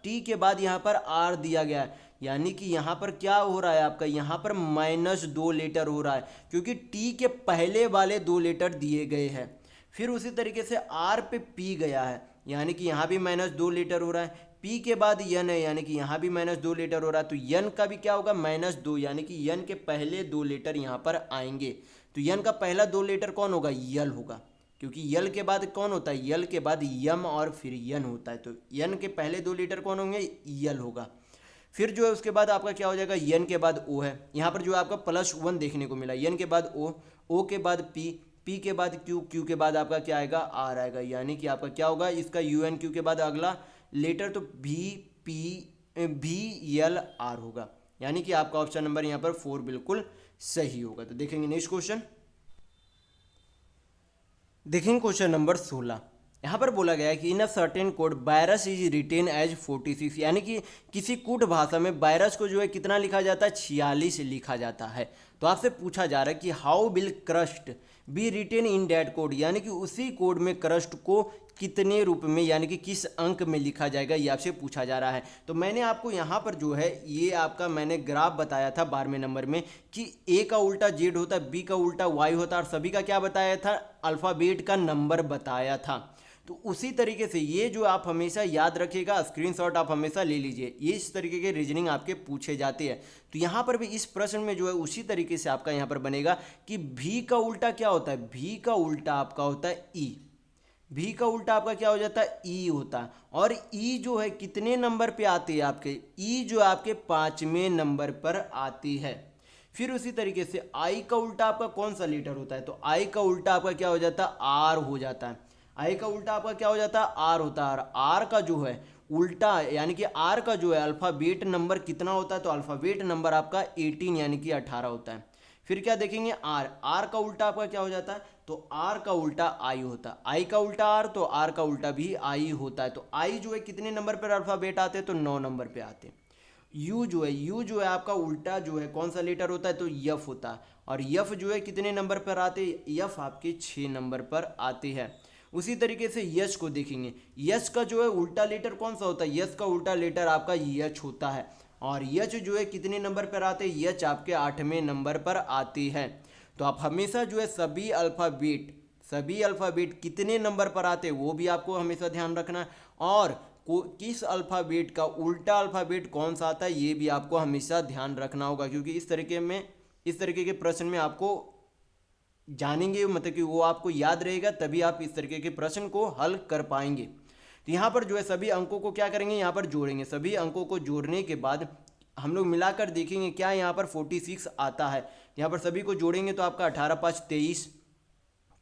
T के बाद यहाँ पर R दिया गया है, यानी कि यहाँ पर क्या हो रहा है आपका, यहाँ पर -2 लेटर हो रहा है, क्योंकि T के पहले वाले 2 लेटर दिए गए हैं। फिर उसी तरीके से R पे P गया है, यानी कि यहाँ भी -2 लेटर हो रहा है। P के बाद N है, यानी कि यहाँ भी -2 लेटर हो रहा है, तो N का भी क्या होगा, -2, यानी कि N के पहले 2 लेटर यहाँ पर आएंगे। तो N का पहला 2 लेटर कौन होगा, यल होगा, क्योंकि यल के बाद कौन होता है, यल के बाद यम और फिर यन होता है। तो यन के पहले 2 लेटर कौन होंगे, यल होगा। फिर जो है उसके बाद आपका क्या हो जाएगा, यन के बाद ओ है, यहाँ पर जो आपका +1 देखने को मिला, यन के बाद ओ के बाद पी के बाद क्यू के बाद आपका क्या आएगा, आर आएगा। यानी कि आपका क्या होगा, इसका UN Q के बाद अगला लेटर तो VL R होगा। यानी कि आपका ऑप्शन नंबर यहाँ पर 4 बिल्कुल सही होगा। तो देखेंगे नेक्स्ट क्वेश्चन, देखेंगे क्वेश्चन नंबर 16। यहाँ पर बोला गया है कि in a certain code virus is written as 46, यानी कि किसी कूट भाषा में वायरस को जो है कितना लिखा जाता है, 46 लिखा जाता है। तो आपसे पूछा जा रहा है कि how will crust be written in that code, यानी कि उसी कोड में क्रस्ट को कितने रूप में, यानी कि किस अंक में लिखा जाएगा, ये आपसे पूछा जा रहा है। तो मैंने आपको यहाँ पर जो है ये आपका मैंने ग्राफ बताया था 12वें नंबर में कि A का उल्टा Z होता है, B का उल्टा Y होता है, और सभी का क्या बताया था, अल्फ़ाबेट का नंबर बताया था। तो उसी तरीके से ये जो आप हमेशा याद रखिएगा, स्क्रीनशॉट आप हमेशा ले लीजिए, ये इस तरीके के रीजनिंग आपके पूछे जाते हैं। तो यहाँ पर भी इस प्रश्न में जो है उसी तरीके से आपका यहाँ पर बनेगा कि V का उल्टा क्या होता है, V का उल्टा आपका होता है E, V का उल्टा आपका क्या हो जाता है, E होता है। और E जो है कितने नंबर पे आती है आपके, E जो आपके 5वें नंबर पर आती है। फिर उसी तरीके से I का उल्टा आपका कौन सा लेटर होता है, तो I का उल्टा आपका क्या हो जाता है, R हो जाता है। I का उल्टा आपका क्या हो जाता है, R होता है। R का जो है उल्टा, यानी कि R का जो है अल्फ़ाबेट नंबर कितना होता है, तो अल्फ़ाबेट नंबर आपका 18 यानी कि 18 होता है। फिर क्या देखेंगे, R का उल्टा आपका क्या हो जाता है, तो R का उल्टा I होता है। I का उल्टा R, तो R का उल्टा भी I होता है। तो I जो है कितने नंबर पर अल्फ़ाबेट आते हैं, तो 9 नंबर पे आते हैं। U जो है आपका उल्टा जो है कौन सा लेटर होता है, तो F होता है। और F जो है कितने नंबर पर आते हैं, F आपके 6 नंबर पर आते हैं। उसी तरीके से यश को देखेंगे, यश का जो है उल्टा लेटर कौन सा होता है, यश का उल्टा लेटर आपका यच होता है। और यच जो है कितने नंबर पर आते हैं, यच आपके 8वें नंबर पर आती है। तो आप हमेशा जो है सभी अल्फ़ाबेट कितने नंबर पर आते हैं वो भी आपको हमेशा ध्यान रखना है, और किस अल्फ़ाबेट का उल्टा अल्फ़ाबेट कौन सा आता है ये भी आपको हमेशा ध्यान रखना होगा, क्योंकि इस तरीके के प्रश्न में आपको जानेंगे, मतलब कि वो आपको याद रहेगा, तभी आप इस तरीके के प्रश्न को हल कर पाएंगे। तो यहाँ पर जो है सभी अंकों को क्या करेंगे, यहाँ पर जोड़ेंगे। सभी अंकों को जोड़ने के बाद हम लोग मिलाकर देखेंगे क्या यहाँ पर 46 आता है। यहाँ पर सभी को जोड़ेंगे तो आपका 18 5 23,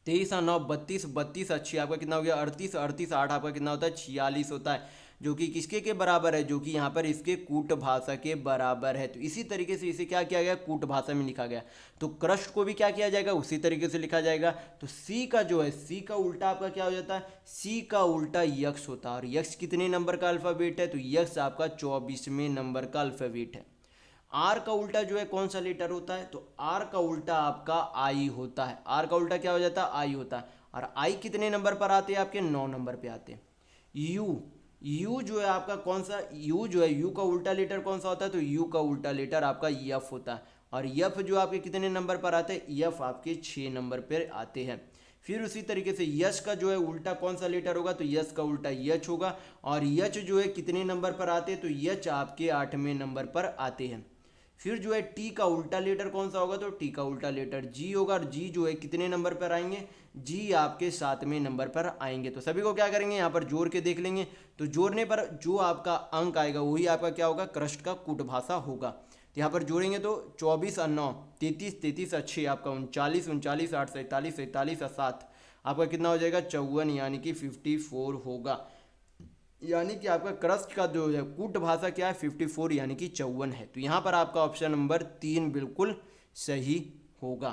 23 और 9 32, 32 अच्छी आपका कितना हो गया 38, 38 8 आपका कितना होता है 46 होता है। जो कि किसके के बराबर है, जो कि यहाँ पर इसके कूट भाषा के बराबर है। तो इसी तरीके से इसे क्या किया गया, कूट भाषा में लिखा गया। तो क्रस्ट को भी क्या किया जाएगा, उसी तरीके से लिखा जाएगा। तो सी का जो है, सी का उल्टा आपका क्या हो जाता है, सी का उल्टा यक्स होता है। और यक्स कितने नंबर का अल्फ़ाबेट है, तो यक्स आपका 24वें नंबर का अल्फ़ाबेट है। आर का उल्टा जो है कौन सा लेटर होता है, तो आर का उल्टा आपका आई होता है। आर का उल्टा क्या हो जाता है, आई होता है। और आई कितने नंबर पर आते हैं आपके, 9 नंबर पे आते हैं। यू, यू जो है आपका कौन सा, यू जो है, यू का उल्टा लेटर कौन सा होता है, तो यू का उल्टा लेटर आपका यफ होता है। और यफ जो आपके कितने नंबर पर आते हैं, यफ आपके 6 नंबर पर आते हैं। फिर उसी तरीके से यश का जो है उल्टा कौन सा लेटर होगा, तो यश का उल्टा यच होगा। और यच जो है कितने नंबर पर आते हैं, तो यच आपके 8वें नंबर पर आते हैं। फिर जो है टी का उल्टा लेटर कौन सा होगा, तो टी का उल्टा लेटर जी होगा। और जी जो है कितने नंबर पर आएंगे, जी आपके 7वें नंबर पर आएंगे। तो सभी को क्या करेंगे, यहाँ पर जोड़ के देख लेंगे। तो जोड़ने पर जो आपका अंक आएगा वही आपका क्या होगा, क्रस्ट का कूट भाषा होगा। तो यहाँ पर जोड़ेंगे तो 24 और 9 33, 33 और 6 आपका 39, 39 8 47, 47 और 7 आपका कितना हो जाएगा, 54, यानी कि 54 होगा। यानी कि आपका क्रस्ट का जो है कूट भाषा क्या है, 54 यानी कि 54 है। तो यहाँ पर आपका ऑप्शन नंबर 3 बिल्कुल सही होगा।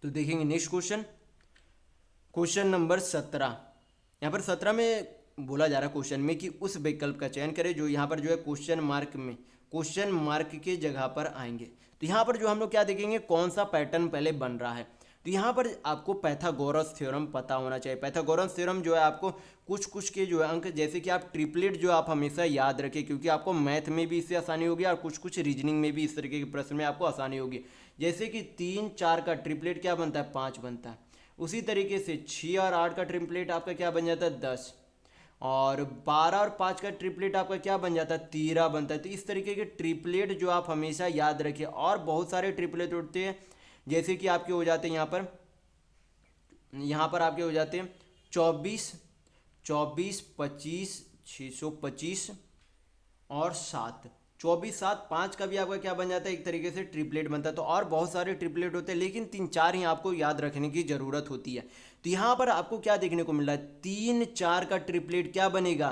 तो देखेंगे नेक्स्ट क्वेश्चन, क्वेश्चन नंबर 17। यहाँ पर 17 में बोला जा रहा है क्वेश्चन में कि उस विकल्प का चयन करें जो यहाँ पर जो है क्वेश्चन मार्क में, क्वेश्चन मार्क के जगह पर आएंगे। तो यहाँ पर जो हम लोग क्या देखेंगे, कौन सा पैटर्न पहले बन रहा है। तो यहाँ पर आपको पाइथागोरस थ्योरम पता होना चाहिए। पाइथागोरस थ्योरम जो है आपको कुछ कुछ के जो है अंक, जैसे कि आप ट्रिपलेट जो आप हमेशा याद रखें, क्योंकि आपको मैथ में भी इससे आसानी होगी और कुछ कुछ रीजनिंग में भी इस तरीके के प्रश्न में आपको आसानी होगी। जैसे कि 3 4 का ट्रिपलेट क्या बनता है, 5 बनता है। उसी तरीके से 6 और 8 का ट्रिपलेट आपका क्या बन जाता है, 10। और 12 और 5 का ट्रिपलेट आपका क्या बन जाता है, 13 बनता है। तो इस तरीके के ट्रिपलेट जो आप हमेशा याद रखें। और बहुत सारे ट्रिपलेट होते हैं, जैसे कि आपके हो जाते हैं यहाँ पर आपके हो जाते हैं 24 25 625 और 7, 24 7 5 का भी आपका क्या बन जाता है, एक तरीके से ट्रिपलेट बनता है। तो और बहुत सारे ट्रिपलेट होते हैं, लेकिन 3 4 ही आपको याद रखने की ज़रूरत होती है। तो यहाँ पर आपको क्या देखने को मिल रहा है, 3 4 का ट्रिपलेट क्या बनेगा,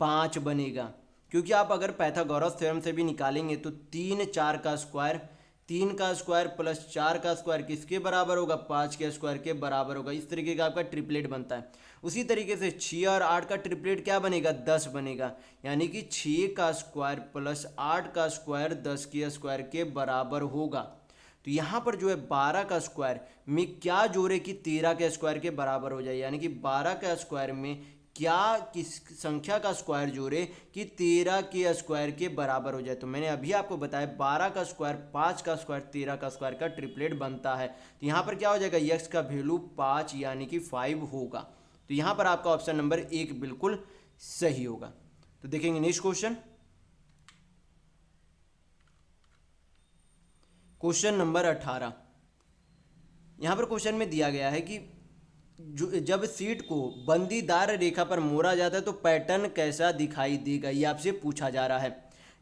5 बनेगा। क्योंकि आप अगर पाइथागोरस थ्योरम से भी निकालेंगे तो 3 4 का स्क्वायर, 3 का स्क्वायर प्लस 4 का स्क्वायर किसके बराबर होगा, 5 के स्क्वायर के बराबर होगा। इस तरीके का आपका ट्रिपलेट बनता है। उसी तरीके से 6 और 8 का ट्रिपलेट क्या बनेगा, 10 बनेगा। यानी कि 6 का स्क्वायर प्लस 8 का स्क्वायर 10 के स्क्वायर के बराबर होगा। तो यहाँ पर जो है 12 का स्क्वायर में क्या जोड़े कि 13 के स्क्वायर के बराबर हो जाए। यानी कि 12 का स्क्वायर में क्या किस संख्या का स्क्वायर जोड़े कि 13 के स्क्वायर के बराबर हो जाए। तो मैंने अभी आपको बताया 12 का स्क्वायर, 5 का स्क्वायर, 13 का स्क्वायर का ट्रिपलेट बनता है। तो यहाँ पर क्या हो जाएगा, यक्स का वैल्यू 5 यानी कि 5 होगा। तो यहाँ पर आपका ऑप्शन नंबर 1 बिल्कुल सही होगा। तो देखेंगे नेक्स्ट क्वेश्चन, क्वेश्चन नंबर 18। यहाँ पर क्वेश्चन में दिया गया है कि जब सीट को बंदीदार रेखा पर मोड़ा जाता है तो पैटर्न कैसा दिखाई देगा, ये आपसे पूछा जा रहा है।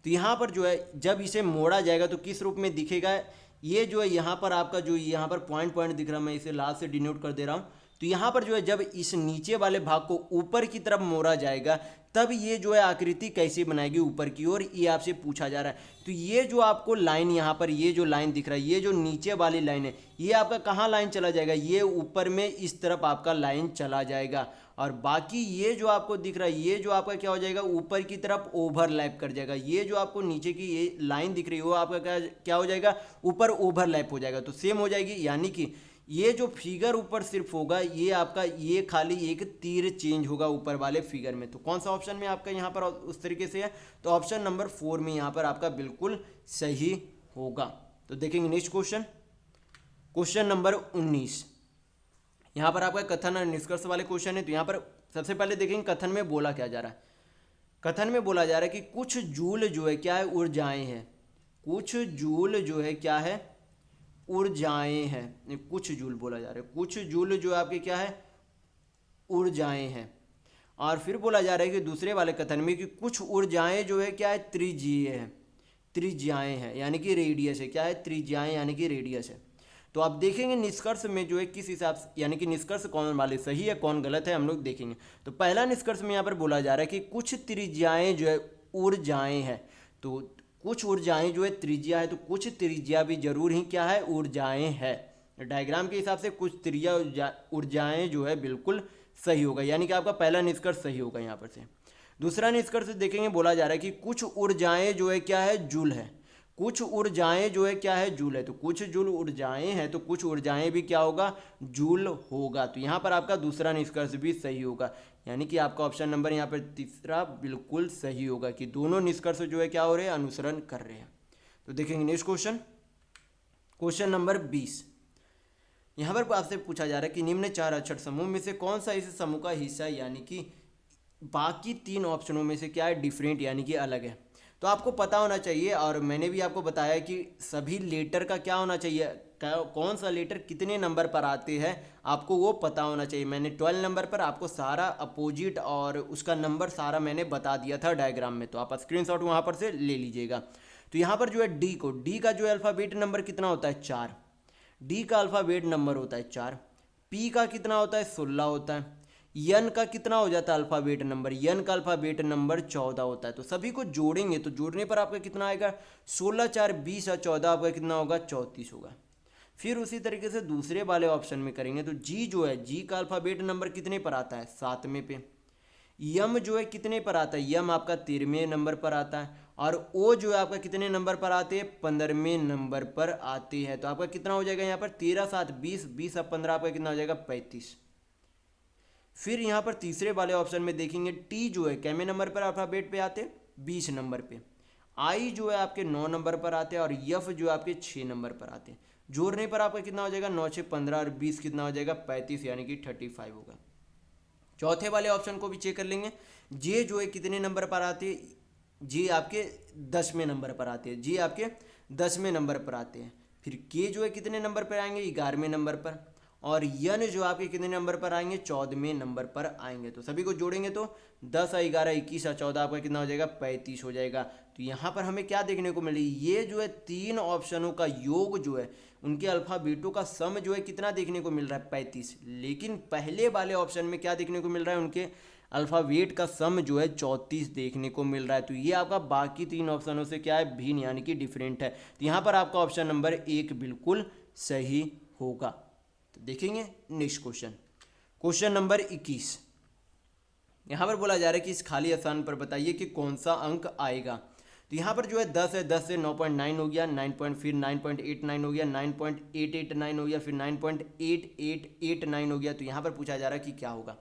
तो यहाँ पर जो है जब इसे मोड़ा जाएगा तो किस रूप में दिखेगा, ये जो है यहाँ पर आपका जो यहाँ पर पॉइंट पॉइंट दिख रहा है, मैं इसे लाल से डिनोट कर दे रहा हूँ। तो यहाँ पर जो है जब इस नीचे वाले भाग को ऊपर की तरफ मोड़ा जाएगा तब ये जो है आकृति कैसे बनाएगी ऊपर की ओर, ये आपसे पूछा जा रहा है। तो ये जो आपको लाइन यहाँ पर ये जो लाइन दिख रहा है, ये जो नीचे वाली लाइन है, ये आपका कहाँ लाइन चला जाएगा, ये ऊपर में इस तरफ आपका लाइन चला जाएगा। और बाकी ये जो आपको दिख रहा है, ये जो आपका क्या हो जाएगा, ऊपर की तरफ ओवरलैप कर जाएगा। ये जो आपको नीचे की ये लाइन दिख रही है वो आपका क्या हो जाएगा, ऊपर ओवरलैप हो जाएगा। तो सेम हो जाएगी। यानी कि ये जो फिगर ऊपर सिर्फ होगा ये आपका, ये खाली एक तीर चेंज होगा ऊपर वाले फिगर में। तो कौन सा ऑप्शन में आपका यहाँ पर उस तरीके से है, तो ऑप्शन नंबर 4 में यहाँ पर आपका बिल्कुल सही होगा। तो देखेंगे नेक्स्ट क्वेश्चन, क्वेश्चन नंबर 19। यहाँ पर आपका कथन और निष्कर्ष वाले क्वेश्चन है। तो यहाँ पर सबसे पहले देखेंगे कथन में बोला क्या जा रहा है। कथन में बोला जा रहा है कि कुछ जूल जो है क्या है, ऊर्जाएं हैं। कुछ जूल जो है क्या है, ऊर्जाएं हैं। कुछ जूल बोला जा रहा है, कुछ जूल जो आपके क्या है, ऊर्जाएं हैं। और फिर बोला जा रहा है कि दूसरे वाले कथन में कि कुछ ऊर्जाएं जो है क्या है, त्रिज्यीय है। त्रिज्याएं हैं यानी कि रेडियस है। क्या है, त्रिज्याएं यानी कि रेडियस है। तो आप देखेंगे निष्कर्ष में जो है किस हिसाब से, यानी कि निष्कर्ष कौन वाले सही है कौन गलत है हम लोग देखेंगे। तो पहला निष्कर्ष में यहाँ पर बोला जा रहा है कि कुछ त्रिज्याएं जो है ऊर्जाएं हैं। तो कुछ ऊर्जाएं जो है त्रिज्या है, तो कुछ त्रिज्या भी जरूर ही क्या है, ऊर्जाएं है। डायग्राम के हिसाब से कुछ त्रिज्या ऊर्जाएं जो है बिल्कुल सही होगा, यानी कि आपका पहला निष्कर्ष सही होगा यहाँ पर से। दूसरा निष्कर्ष देखेंगे, बोला जा रहा है कि कुछ ऊर्जाएं जो है क्या है, जूल है। कुछ ऊर्जाएं जो है क्या है, जूल है। तो कुछ जूल ऊर्जाएं हैं, तो कुछ ऊर्जाएं भी क्या होगा, जूल होगा। तो यहाँ पर आपका दूसरा निष्कर्ष भी सही होगा, यानी कि आपका ऑप्शन नंबर यहाँ पर तीसरा बिल्कुल सही होगा कि दोनों निष्कर्ष जो है क्या हो रहे हैं, अनुसरण कर रहे हैं। तो देखेंगे नेक्स्ट क्वेश्चन, क्वेश्चन नंबर 20। यहाँ पर आपसे पूछा जा रहा है कि निम्न 4 अक्षर समूह में से कौन सा इस समूह का हिस्सा, यानी कि बाकी 3 ऑप्शनों में से क्या है, डिफरेंट यानी कि अलग है। तो आपको पता होना चाहिए, और मैंने भी आपको बताया कि सभी लेटर का क्या होना चाहिए, कौन सा लेटर कितने नंबर पर आते हैं आपको वो पता होना चाहिए। मैंने 12 नंबर पर आपको सारा अपोजिट और उसका नंबर सारा मैंने बता दिया था डायग्राम में, तो आप स्क्रीनशॉट वहाँ पर से ले लीजिएगा। तो यहाँ पर जो है डी का जो है अल्फ़ाबेट नंबर कितना होता है, 4। डी का अल्फ़ाबेट नंबर होता है 4। पी का कितना होता है, 16 होता है। यन का कितना हो जाता है अल्फ़ाबेट नंबर, यन का अल्फ़ाबेट नंबर 14 होता है। तो सभी को जोड़ेंगे तो जोड़ने पर आपका कितना आएगा, 16 4 20 और 14 आपका कितना होगा, 34 होगा। फिर उसी तरीके से दूसरे वाले ऑप्शन में करेंगे तो जी जो है, जी का अल्फ़ाबेट नंबर कितने पर आता है, 7वें पे। यम जो है कितने पर आता है, यम आपका 13वें नंबर पर आता है। और ओ जो है आपका कितने नंबर पर आते हैं, 15वें नंबर पर आते हैं। तो आपका कितना हो जाएगा यहाँ पर, 13 7 20, 20 और 15 आपका कितना हो जाएगा, 35। फिर यहाँ पर तीसरे वाले ऑप्शन में देखेंगे, टी जो है कैमे नंबर पर अल्फाबेट पे आते हैं, 20 नंबर पे। आई जो है आपके 9 नंबर पर आते हैं, और यफ जो है आपके 6 नंबर पर आते हैं। जोड़ने पर आपका कितना हो जाएगा, 9 6 15 और 20 कितना हो जाएगा, 35 यानी कि 35 होगा। चौथे वाले ऑप्शन को भी चेक कर लेंगे, जे जो है कितने नंबर पर आते हैं, जे आपके 10वें नंबर पर आते हैं, जे आपके 10वें नंबर पर आते हैं। फिर के जो है कितने नंबर पर आएंगे, 11वें नंबर पर। और यन जो आपके कितने नंबर पर आएंगे, 14वें नंबर पर आएंगे। तो सभी को जोड़ेंगे तो 10 और 11 21 और 14 आपका कितना हो जाएगा, 35 हो जाएगा। तो यहाँ पर हमें क्या देखने को मिली, ये जो है 3 ऑप्शनों का योग जो है उनके अल्फ़ाबेटों का सम जो है कितना देखने को मिल रहा है, 35। लेकिन पहले वाले ऑप्शन में क्या देखने को मिल रहा है, उनके अल्फ़ाबेट का सम जो है 34 देखने को मिल रहा है। तो ये आपका बाकी 3 ऑप्शनों से क्या है, भिन्न यानी कि डिफरेंट है। तो यहाँ पर आपका ऑप्शन नंबर 1 बिल्कुल सही होगा। तो देखेंगे नेक्स्ट क्वेश्चन, क्वेश्चन नंबर 21। यहाँ पर बोला जा रहा है कि इस खाली स्थान पर बताइए कि कौन सा अंक आएगा। तो यहाँ पर जो है 10 है, 10 से 9.9 हो गया, 9 फिर 9.89 हो गया, 9.889 हो गया, फिर 9.8889 हो गया। तो यहाँ पर पूछा जा रहा है कि क्या होगा।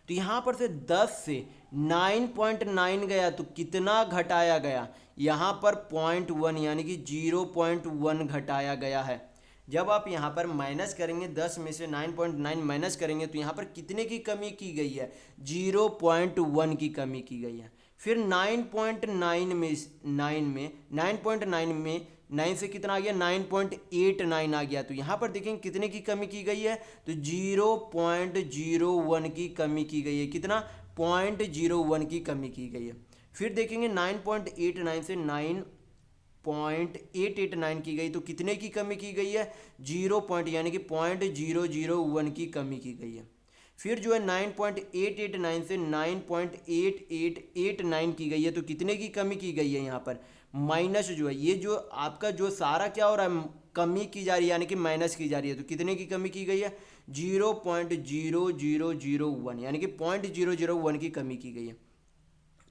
तो यहाँ पर से 10 से 9.9 गया तो कितना घटाया गया, यहाँ पर 0.1 यानी कि 0.1 घटाया गया है। जब आप यहाँ पर माइनस करेंगे, 10 में से 9.9 माइनस करेंगे तो यहाँ पर कितने की कमी की गई है, 0.1 की कमी की गई है। फिर 9.9 में 9 से कितना आ गया, 9.89 आ गया। तो यहाँ पर देखेंगे कितने की कमी की गई है, तो 0.01 की कमी की गई है। कितना, 0.01 की कमी की गई है। फिर देखेंगे 9.89 से 9.889 की गई तो कितने की कमी की गई है, 0 पॉइंट यानी कि 0.001 की कमी की गई है। फिर जो है 9.889 से 9.8889 की गई है तो कितने की कमी की गई है, यहाँ पर माइनस जो है, ये जो आपका जो सारा क्या हो रहा है, कमी की जा रही है यानी कि माइनस की जा रही है। तो कितने की कमी की गई है, 0.0001 यानी कि 0.001 की कमी की गई है।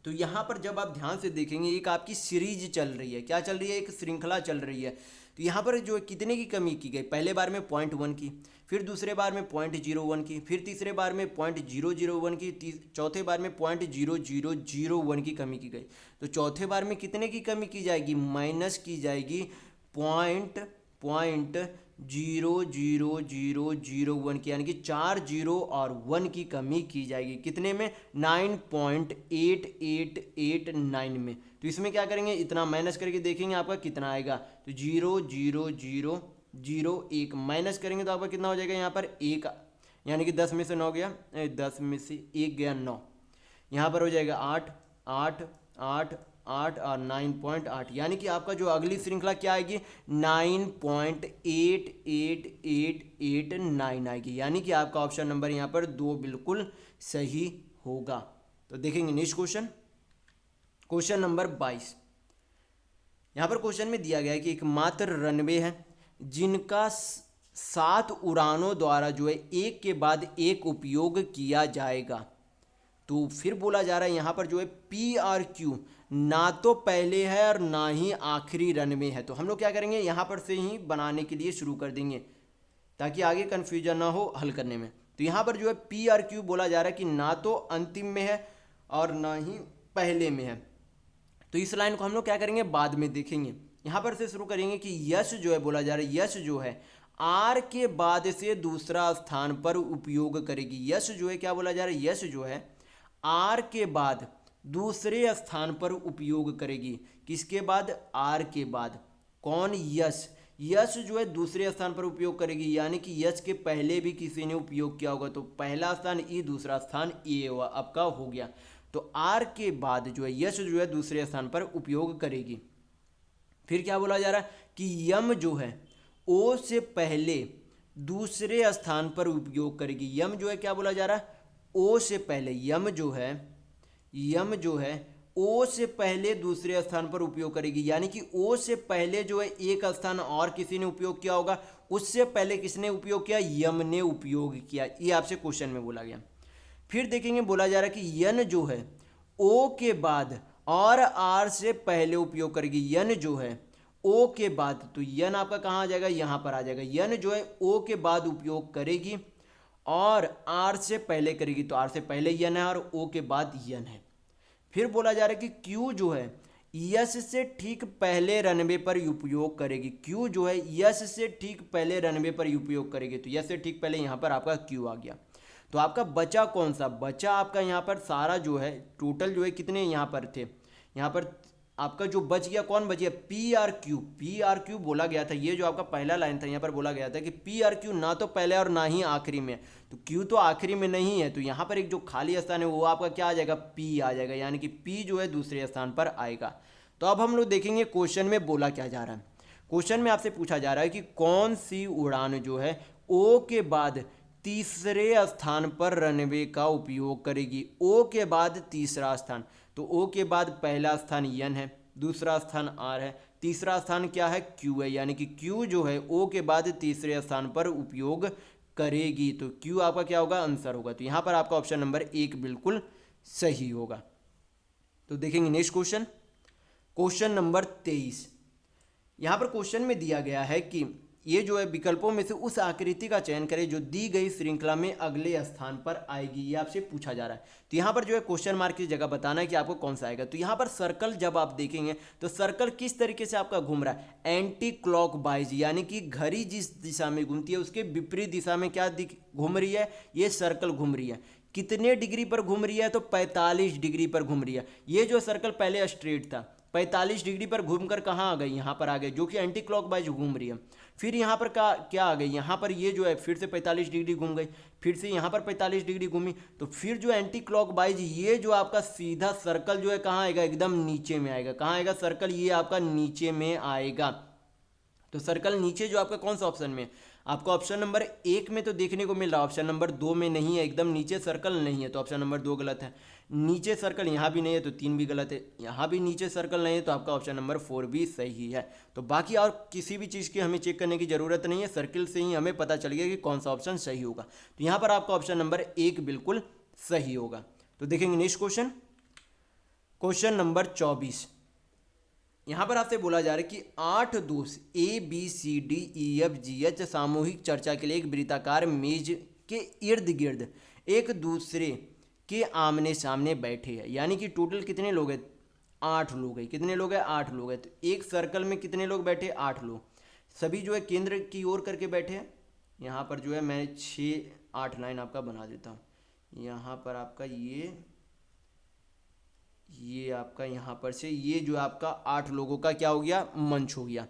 तो यहाँ पर जब आप ध्यान से देखेंगे, एक आपकी सीरीज चल रही है, क्या चल रही है, एक श्रृंखला चल रही है। तो यहाँ पर जो है कितने की कमी की गई, पहले बार में 0.1 की, फिर दूसरे बार में 0.01 की, फिर तीसरे बार में 0.001 की, चौथे बार में 0.0001 की कमी की गई। तो चौथे बार में कितने की कमी की जाएगी, माइनस की जाएगी 0.00001 की, यानी कि 4 0 और 1 की कमी की जाएगी। कितने में, 9.8889 में। तो इसमें क्या करेंगे, इतना माइनस करके देखेंगे आपका कितना आएगा, तो 0.0001 माइनस करेंगे तो आपका कितना हो जाएगा, यहाँ पर 1 यानी कि 10 में से 9 गया, 10 में से 1 गया 9, यहाँ पर हो जाएगा 8 8 8 8 और 9.8, यानी कि आपका जो अगली श्रृंखला क्या आएगी 9.888889 आएगी, यानी कि आपका ऑप्शन नंबर यहाँ पर 2 बिल्कुल सही होगा। तो देखेंगे नेक्स्ट क्वेश्चन, क्वेश्चन नंबर 22। यहाँ पर क्वेश्चन में दिया गया है कि एकमात्र रनवे है जिनका 7 उड़ानों द्वारा जो है एक के बाद एक उपयोग किया जाएगा। तो फिर बोला जा रहा है यहाँ पर जो है PRQ ना तो पहले है और ना ही आखिरी रनवे है। तो हम लोग क्या करेंगे, यहाँ पर से ही बनाने के लिए शुरू कर देंगे ताकि आगे कन्फ्यूजन ना हो हल करने में। तो यहाँ पर जो है PRQ बोला जा रहा है कि ना तो अंतिम में है और ना ही पहले में है। तो इस लाइन को हम लोग क्या करेंगे, बाद में देखेंगे। यहाँ पर से शुरू करेंगे कि यश जो है बोला जा रहा है, यश जो है आर के बाद से दूसरा स्थान पर उपयोग करेगी। यश जो है क्या बोला जा रहा है, यश जो है आर के बाद दूसरे स्थान पर उपयोग करेगी। किसके बाद, आर के बाद। कौन, यश। यश जो है दूसरे स्थान पर उपयोग करेगी, यानी कि यश के पहले भी किसी ने उपयोग किया होगा। तो पहला स्थान ई, दूसरा स्थान ए हुआ, आपका हो गया। तो आर के बाद जो है यश जो है दूसरे स्थान पर उपयोग करेगी। फिर क्या बोला जा रहा है कि यम जो है ओ से पहले दूसरे स्थान पर उपयोग करेगी। यम जो है क्या बोला जा रहा है, ओ से पहले। यम जो है ओ से पहले दूसरे स्थान पर उपयोग करेगी, यानी कि ओ से पहले जो है एक स्थान और किसी ने उपयोग किया होगा, उससे पहले किसने उपयोग किया, यम ने उपयोग किया। ये आपसे क्वेश्चन में बोला गया। फिर देखेंगे बोला जा रहा है कि यन जो है ओ के बाद और आर से पहले उपयोग करेगी। यन जो है ओ के बाद, तो यन आपका कहाँ आ जाएगा, यहाँ पर आ जाएगा। यन जो है ओ के बाद उपयोग करेगी और आर से पहले करेगी। तो आर से पहले यन है और ओ के बाद यन है। फिर बोला जा रहा है कि क्यू जो है यश से ठीक पहले रनवे पर उपयोग करेगी। क्यू जो है यश से ठीक पहले रनवे पर उपयोग करेगी। तो यश से ठीक पहले यहाँ पर आपका क्यू आ गया। तो आपका बचा कौन सा, बचा आपका यहाँ पर सारा जो है टोटल जो है कितने यहाँ पर थे, यहाँ पर आपका जो बच गया कौन बच गया, PRQ। PRQ बोला गया था, ये जो आपका पहला लाइन था यहाँ पर बोला गया था कि PRQ ना तो पहले और ना ही आखिरी में। तो Q तो आखिरी में नहीं है, तो यहाँ पर एक जो खाली स्थान है वो आपका क्या आ जाएगा, P आ जाएगा, यानी कि P जो है दूसरे स्थान पर आएगा। तो अब हम लोग देखेंगे क्वेश्चन में बोला क्या जा रहा है। क्वेश्चन में आपसे पूछा जा रहा है कि कौन सी उड़ान जो है O के बाद तीसरे स्थान पर रनवे का उपयोग करेगी। ओ के बाद तीसरा स्थान, तो ओ के बाद पहला स्थान यन है, दूसरा स्थान आर है, तीसरा स्थान क्या है, क्यू है, यानी कि क्यू जो है ओ के बाद तीसरे स्थान पर उपयोग करेगी। तो क्यू आपका क्या होगा, आंसर होगा। तो यहाँ पर आपका ऑप्शन नंबर 1 बिल्कुल सही होगा। तो देखेंगे नेक्स्ट क्वेश्चन, क्वेश्चन नंबर 23। यहाँ पर क्वेश्चन में दिया गया है कि ये जो है विकल्पों में से उस आकृति का चयन करें जो दी गई श्रृंखला में अगले स्थान पर आएगी। ये आपसे पूछा जा रहा है। तो यहाँ पर जो है क्वेश्चन मार्क की जगह बताना है कि आपको कौन सा आएगा। तो यहाँ पर सर्कल जब आप देखेंगे तो सर्कल किस तरीके से आपका घूम रहा है, एंटी क्लॉक वाइज, यानी कि घड़ी जिस दिशा में घूमती है उसके विपरीत दिशा में क्या घूम रही है, ये सर्कल घूम रही है। कितने डिग्री पर घूम रही है, तो 45 डिग्री पर घूम रही है। ये जो सर्कल पहले स्ट्रेट था, 45 डिग्री पर घूमकर कहाँ आ गई, यहाँ पर आ गई, जो कि एंटी क्लॉकवाइज घूम रही है। फिर यहाँ पर क्या आ गई, यहाँ पर ये जो है फिर से 45 डिग्री घूम गई, फिर से यहाँ पर 45 डिग्री घूमी, तो फिर जो एंटी क्लॉकवाइज ये जो आपका सीधा सर्कल जो है कहाँ आएगा, एकदम नीचे में आएगा। कहाँ आएगा सर्कल, ये आपका नीचे में आएगा। तो सर्कल नीचे जो आपका कौन सा ऑप्शन में, आपको ऑप्शन नंबर 1 में तो देखने को मिल रहा है, ऑप्शन नंबर 2 में नहीं है, एकदम नीचे सर्कल नहीं है, तो ऑप्शन नंबर 2 गलत है। नीचे सर्कल यहाँ भी नहीं है तो 3 भी गलत है, यहाँ भी नीचे सर्कल नहीं है तो आपका ऑप्शन नंबर 4 भी सही है। तो बाकी और किसी भी चीज़ की हमें चेक करने की ज़रूरत नहीं है, सर्कल से ही हमें पता चल गया कि कौन सा ऑप्शन सही होगा। तो यहाँ पर आपका ऑप्शन नंबर 1 बिल्कुल सही होगा। तो देखेंगे नेक्स्ट क्वेश्चन, क्वेश्चन नंबर 24। यहाँ पर आपसे बोला जा रहा है कि 8 दोस्त ABCDEFGH सामूहिक चर्चा के लिए एक वृत्ताकार मेज के इर्द गिर्द एक दूसरे के आमने सामने बैठे हैं। यानी कि टोटल कितने लोग हैं, 8 लोग हैं। कितने लोग हैं, 8 लोग हैं। तो एक सर्कल में कितने लोग बैठे, 8 लोग। सभी जो है केंद्र की ओर करके बैठे हैं। यहाँ पर जो है मैं 6-8 लाइन आपका बना देता हूँ। यहाँ पर आपका ये आपका यहाँ पर से ये जो आपका 8 लोगों का क्या हो गया, मंच हो गया।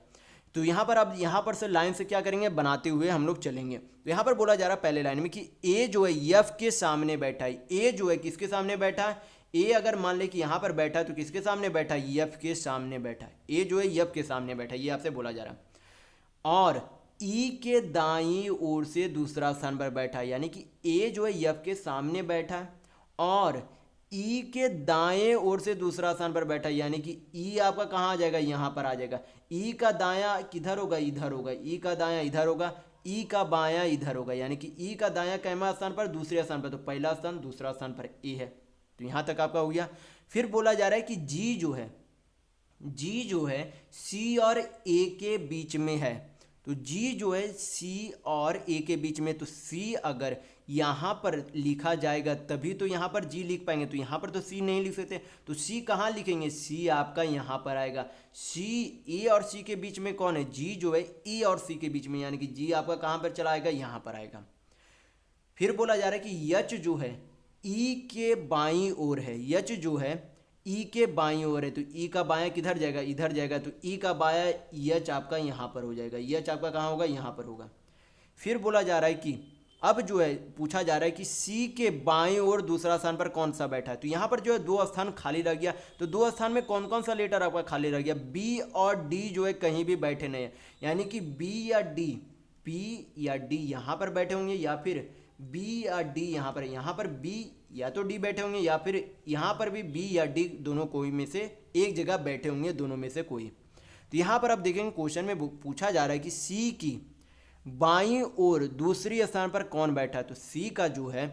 तो यहाँ पर अब यहाँ पर से लाइन से क्या करेंगे, बनाते हुए हम लोग चलेंगे। तो यहाँ पर बोला जा रहा है पहले लाइन में कि ए जो है एफ के सामने बैठा है। ए जो है किसके सामने बैठा है, ए अगर मान ले कि यहाँ पर बैठा है तो किसके सामने बैठा है, एफ के सामने बैठा है। ए जो है एफ के सामने बैठा है, ये आपसे बोला जा रहा है। और ई के दाईं ओर से दूसरा स्थान पर बैठा है, यानी कि ए जो है एफ के सामने बैठा है और ई के दाएं ओर से दूसरा स्थान पर बैठा है, यानी कि ई आपका कहाँ आ जाएगा, यहाँ पर आ जाएगा। ई का दायां किधर होगा, इधर होगा। ई का दायां इधर होगा, ई का बायां इधर होगा, यानी कि ई का दायां कैमा स्थान पर, दूसरे स्थान पर। तो पहला स्थान दूसरा स्थान पर ए है। तो यहाँ तक आपका हो गया। फिर बोला जा रहा है कि जी जो है सी और ए के बीच में है। तो जी जो है सी और ए के बीच में, तो सी अगर यहाँ पर लिखा जाएगा तभी तो यहाँ पर जी लिख पाएंगे। तो यहाँ पर तो सी नहीं लिख सकते, तो सी कहाँ लिखेंगे, सी आपका यहाँ पर आएगा। सी ए और सी के बीच में कौन है, जी जो है ए और सी के बीच में, यानी कि जी आपका कहाँ पर चला आएगा, यहाँ पर आएगा। फिर बोला जा रहा है कि यच जो है ई के बाईं ओर है, यच जो है ई के बाईं ओर है। तो ई का बायां किधर जाएगा, इधर जाएगा। तो ई का बायां यच आपका यहाँ पर हो जाएगा, यच आपका कहाँ होगा, यहाँ पर होगा। फिर बोला जा रहा है कि अब जो है पूछा जा रहा है कि सी के बाईं ओर दूसरा स्थान पर कौन सा बैठा है। तो यहाँ पर जो है दो स्थान खाली रह गया। तो दो स्थान में कौन कौन सा लेटर आपका खाली रह गया, बी और डी जो है कहीं भी बैठे नहीं है, यानी कि बी या डी, पी या डी यहाँ पर बैठे होंगे, या फिर बी या डी यहाँ पर बी या तो डी बैठे होंगे, या फिर यहाँ पर भी बी या डी दोनों कोई में से एक जगह बैठे होंगे, दोनों में से कोई। तो यहाँ पर आप देखेंगे क्वेश्चन में पूछा जा रहा है कि सी की बाईं ओर दूसरी स्थान पर कौन बैठा है। तो सी का जो है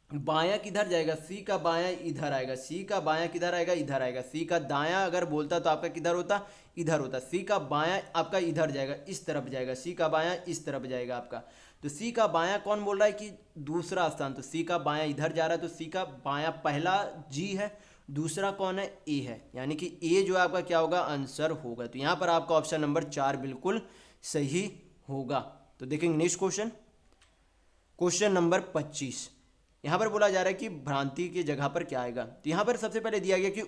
बायां किधर जाएगा, सी का बायां इधर आएगा, सी का बायां किधर आएगा, इधर आएगा। सी का दायां अगर बोलता तो आपका किधर होता, इधर होता। सी का बायां आपका इधर जाएगा, इस तरफ जाएगा। सी का बायां इस तरफ जाएगा आपका। तो सी का बायां कौन बोल रहा है कि दूसरा स्थान, तो सी का बायां इधर जा रहा है। तो सी का बायां पहला जी है, दूसरा कौन है, ए है, यानी कि ए जो है आपका क्या होगा, आंसर होगा। तो यहाँ पर आपका ऑप्शन नंबर 4 बिल्कुल सही होगा। तो देखेंगे नेक्स्ट क्वेश्चन, क्वेश्चन नंबर 25। यहाँ पर बोला जा रहा है कि भ्रांति की जगह पर क्या आएगा। तो यहाँ पर सबसे पहले दिया गया कि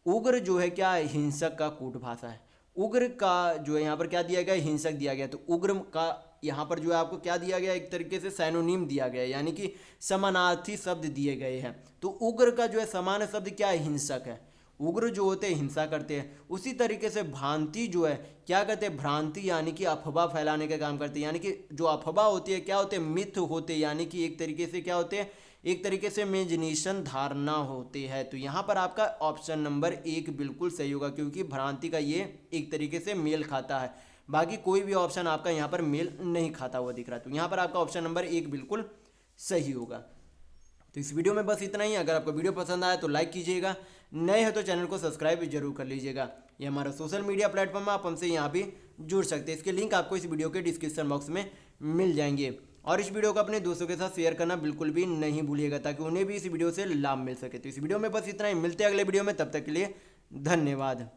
उग्र जो है क्या है, हिंसक का कूट भाषा है। उग्र का जो है यहाँ पर क्या दिया गया, हिंसक दिया गया। तो उग्र का यहाँ पर जो है आपको क्या दिया गया, एक तरीके से सैनोनिम दिया गया है, यानी कि समानार्थी शब्द दिए गए हैं। तो उग्र का जो है समान शब्द क्या है, हिंसक है। उग्र जो होते हैं हिंसा करते हैं। उसी तरीके से भ्रांति जो है क्या कहते हैं, भ्रांति यानी कि अफवाह फैलाने का काम करते हैं, यानी कि जो अफवाह होती है क्या होते हैं, मिथ होते हैं, यानी कि एक तरीके से क्या होते हैं, एक तरीके से इमेजिनेशन धारणा होते हैं। तो यहाँ पर आपका ऑप्शन नंबर 1 बिल्कुल सही होगा, क्योंकि भ्रांति का ये एक तरीके से मेल खाता है। बाकी कोई भी ऑप्शन आपका यहाँ पर मेल नहीं खाता हुआ दिख रहा है। तो यहाँ पर आपका ऑप्शन नंबर 1 बिल्कुल सही होगा। तो इस वीडियो में बस इतना ही। अगर आपको वीडियो पसंद आया तो लाइक कीजिएगा, नए हो तो चैनल को सब्सक्राइब जरूर कर लीजिएगा। ये हमारा सोशल मीडिया प्लेटफॉर्म है, आप हमसे यहाँ भी जुड़ सकते हैं। इसके लिंक आपको इस वीडियो के डिस्क्रिप्शन बॉक्स में मिल जाएंगे। और इस वीडियो को अपने दोस्तों के साथ शेयर करना बिल्कुल भी नहीं भूलिएगा, ताकि उन्हें भी इस वीडियो से लाभ मिल सके। तो इस वीडियो में बस इतना ही, मिलते हैं अगले वीडियो में, तब तक के लिए धन्यवाद।